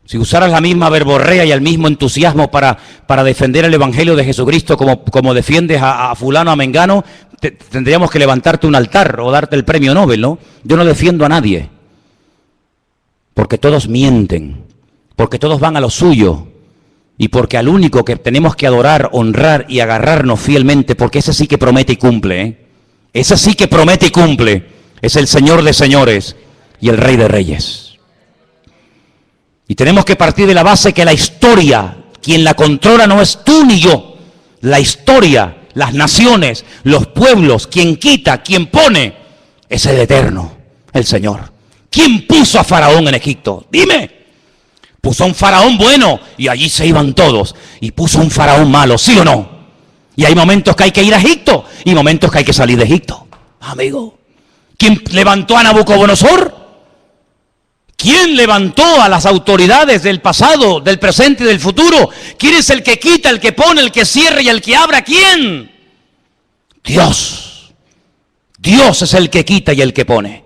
Si usaras la misma verborrea y el mismo entusiasmo para defender el Evangelio de Jesucristo como defiendes a fulano, a mengano, tendríamos que levantarte un altar o darte el premio Nobel, ¿no? Yo no defiendo a nadie. Porque todos mienten, porque todos van a lo suyo. Y porque al único que tenemos que adorar, honrar y agarrarnos fielmente, porque ese sí que promete y cumple, ese sí que promete y cumple, es el Señor de señores y el Rey de reyes. Y tenemos que partir de la base que la historia, quien la controla no es tú ni yo. La historia, las naciones, los pueblos, quien quita, quien pone, es el Eterno, el Señor. ¿Quién puso a Faraón en Egipto? Dime. Puso a un faraón bueno y allí se iban todos. Y puso un faraón malo, ¿sí o no? Y hay momentos que hay que ir a Egipto y momentos que hay que salir de Egipto. Amigo, ¿quién levantó a Nabucodonosor? ¿Quién levantó a las autoridades del pasado, del presente y del futuro? ¿Quién es el que quita, el que pone, el que cierra y el que abra? ¿Quién? Dios. Dios es el que quita y el que pone.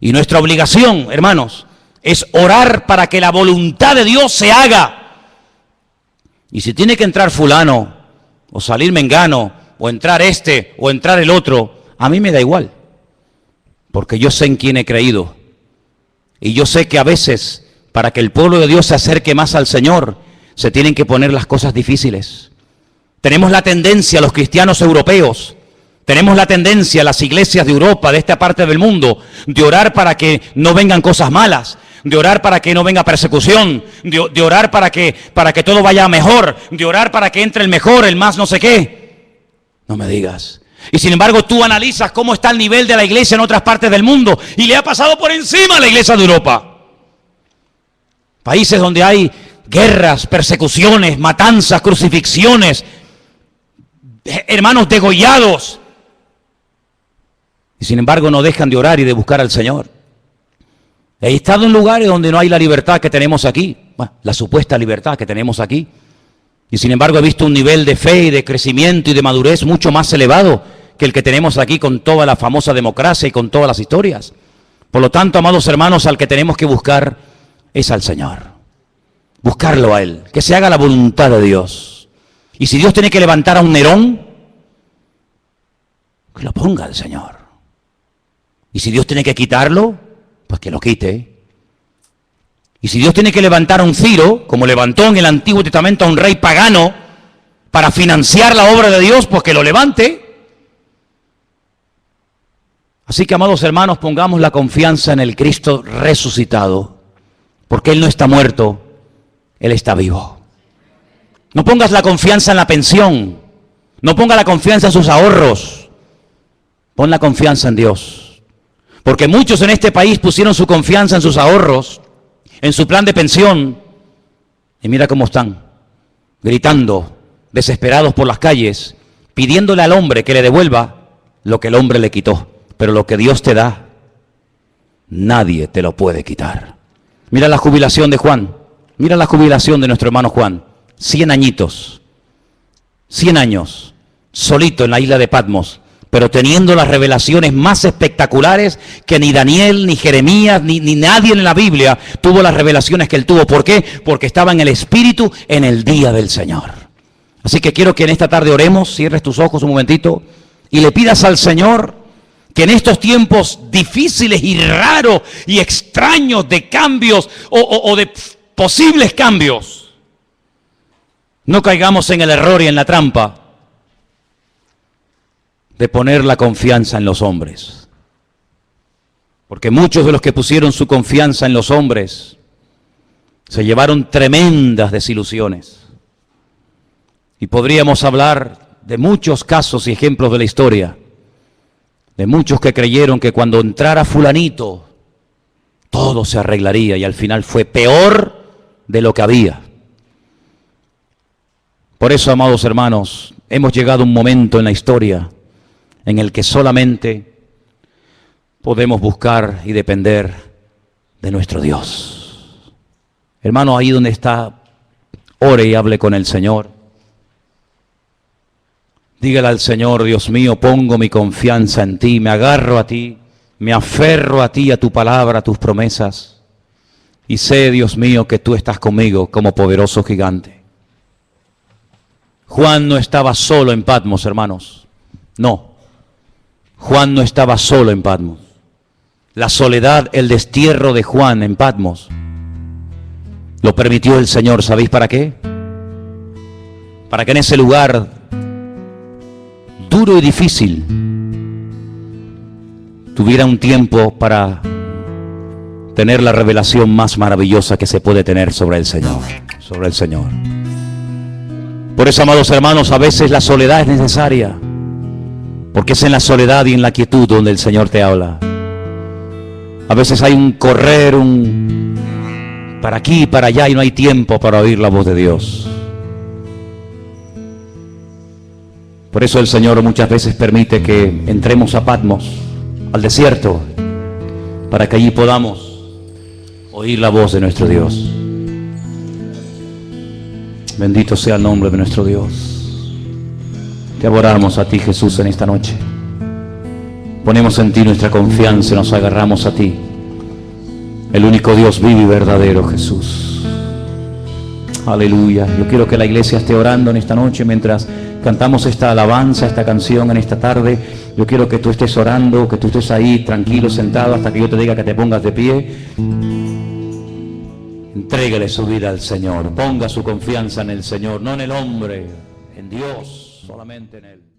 Y nuestra obligación, hermanos, es orar para que la voluntad de Dios se haga. Y si tiene que entrar fulano, o salir mengano, o entrar este, o entrar el otro, a mí me da igual. Porque yo sé en quién he creído. Y yo sé que a veces, para que el pueblo de Dios se acerque más al Señor, se tienen que poner las cosas difíciles. Tenemos la tendencia, los cristianos europeos, tenemos la tendencia, las iglesias de Europa, de esta parte del mundo, de orar para que no vengan cosas malas, de orar para que no venga persecución, de orar para que todo vaya mejor, de orar para que entre el mejor, el más no sé qué. No me digas. Y sin embargo tú analizas cómo está el nivel de la iglesia en otras partes del mundo y le ha pasado por encima a la iglesia de Europa. Países donde hay guerras, persecuciones, matanzas, crucifixiones, hermanos degollados. Y sin embargo no dejan de orar y de buscar al Señor. He estado en lugares donde no hay la libertad que tenemos aquí, bueno, la supuesta libertad que tenemos aquí. Y sin embargo he visto un nivel de fe y de crecimiento y de madurez mucho más elevado que el que tenemos aquí con toda la famosa democracia y con todas las historias. Por lo tanto, amados hermanos, al que tenemos que buscar es al Señor. Buscarlo a Él, que se haga la voluntad de Dios. Y si Dios tiene que levantar a un Nerón, que lo ponga el Señor. Y si Dios tiene que quitarlo, pues que lo quite. Y si Dios tiene que levantar a un Ciro, como levantó en el Antiguo Testamento a un rey pagano, para financiar la obra de Dios, pues que lo levante. Así que, amados hermanos, pongamos la confianza en el Cristo resucitado, porque Él no está muerto, Él está vivo. No pongas la confianza en la pensión, no ponga la confianza en sus ahorros, pon la confianza en Dios. Porque muchos en este país pusieron su confianza en sus ahorros, en su plan de pensión, y mira cómo están, gritando, desesperados por las calles, pidiéndole al hombre que le devuelva lo que el hombre le quitó. Pero lo que Dios te da, nadie te lo puede quitar. Mira la jubilación de Juan, mira la jubilación de nuestro hermano Juan, 100 añitos, 100 años, solito en la isla de Patmos, pero teniendo las revelaciones más espectaculares que ni Daniel, ni Jeremías, ni nadie en la Biblia tuvo las revelaciones que él tuvo. ¿Por qué? Porque estaba en el Espíritu en el día del Señor. Así que quiero que en esta tarde oremos, cierres tus ojos un momentito y le pidas al Señor que en estos tiempos difíciles y raros y extraños de cambios o de posibles cambios, no caigamos en el error y en la trampa de poner la confianza en los hombres. Porque muchos de los que pusieron su confianza en los hombres se llevaron tremendas desilusiones. Y podríamos hablar de muchos casos y ejemplos de la historia, de muchos que creyeron que cuando entrara fulanito todo se arreglaría y al final fue peor de lo que había. Por eso, amados hermanos, hemos llegado a un momento en la historia en el que solamente podemos buscar y depender de nuestro Dios. Hermano, ahí donde está, ore y hable con el Señor. Dígale al Señor: Dios mío, pongo mi confianza en ti, me agarro a ti, me aferro a ti, a tu palabra, a tus promesas. Y sé, Dios mío, que tú estás conmigo como poderoso gigante. Juan no estaba solo en Patmos, hermanos. No. Juan no estaba solo en Patmos. La soledad, el destierro de Juan en Patmos, lo permitió el Señor. ¿Sabéis para qué? Para que en ese lugar duro y difícil tuviera un tiempo para tener la revelación más maravillosa que se puede tener sobre el Señor. Sobre el Señor. Por eso, amados hermanos, a veces la soledad es necesaria. Porque es en la soledad y en la quietud donde el Señor te habla. A veces hay un correr, para aquí y para allá, y no hay tiempo para oír la voz de Dios. Por eso el Señor muchas veces permite que entremos a Patmos, al desierto, para que allí podamos oír la voz de nuestro Dios. Bendito sea el nombre de nuestro Dios. Te adoramos a ti, Jesús, en esta noche. Ponemos en ti nuestra confianza y nos agarramos a ti, el único Dios vivo y verdadero, Jesús. Aleluya. Yo quiero que la iglesia esté orando en esta noche mientras cantamos esta alabanza, esta canción en esta tarde. Yo quiero que tú estés orando, que tú estés ahí tranquilo, sentado, hasta que yo te diga que te pongas de pie. Entréguele su vida al Señor. Ponga su confianza en el Señor, no en el hombre, en Dios, solamente en Él.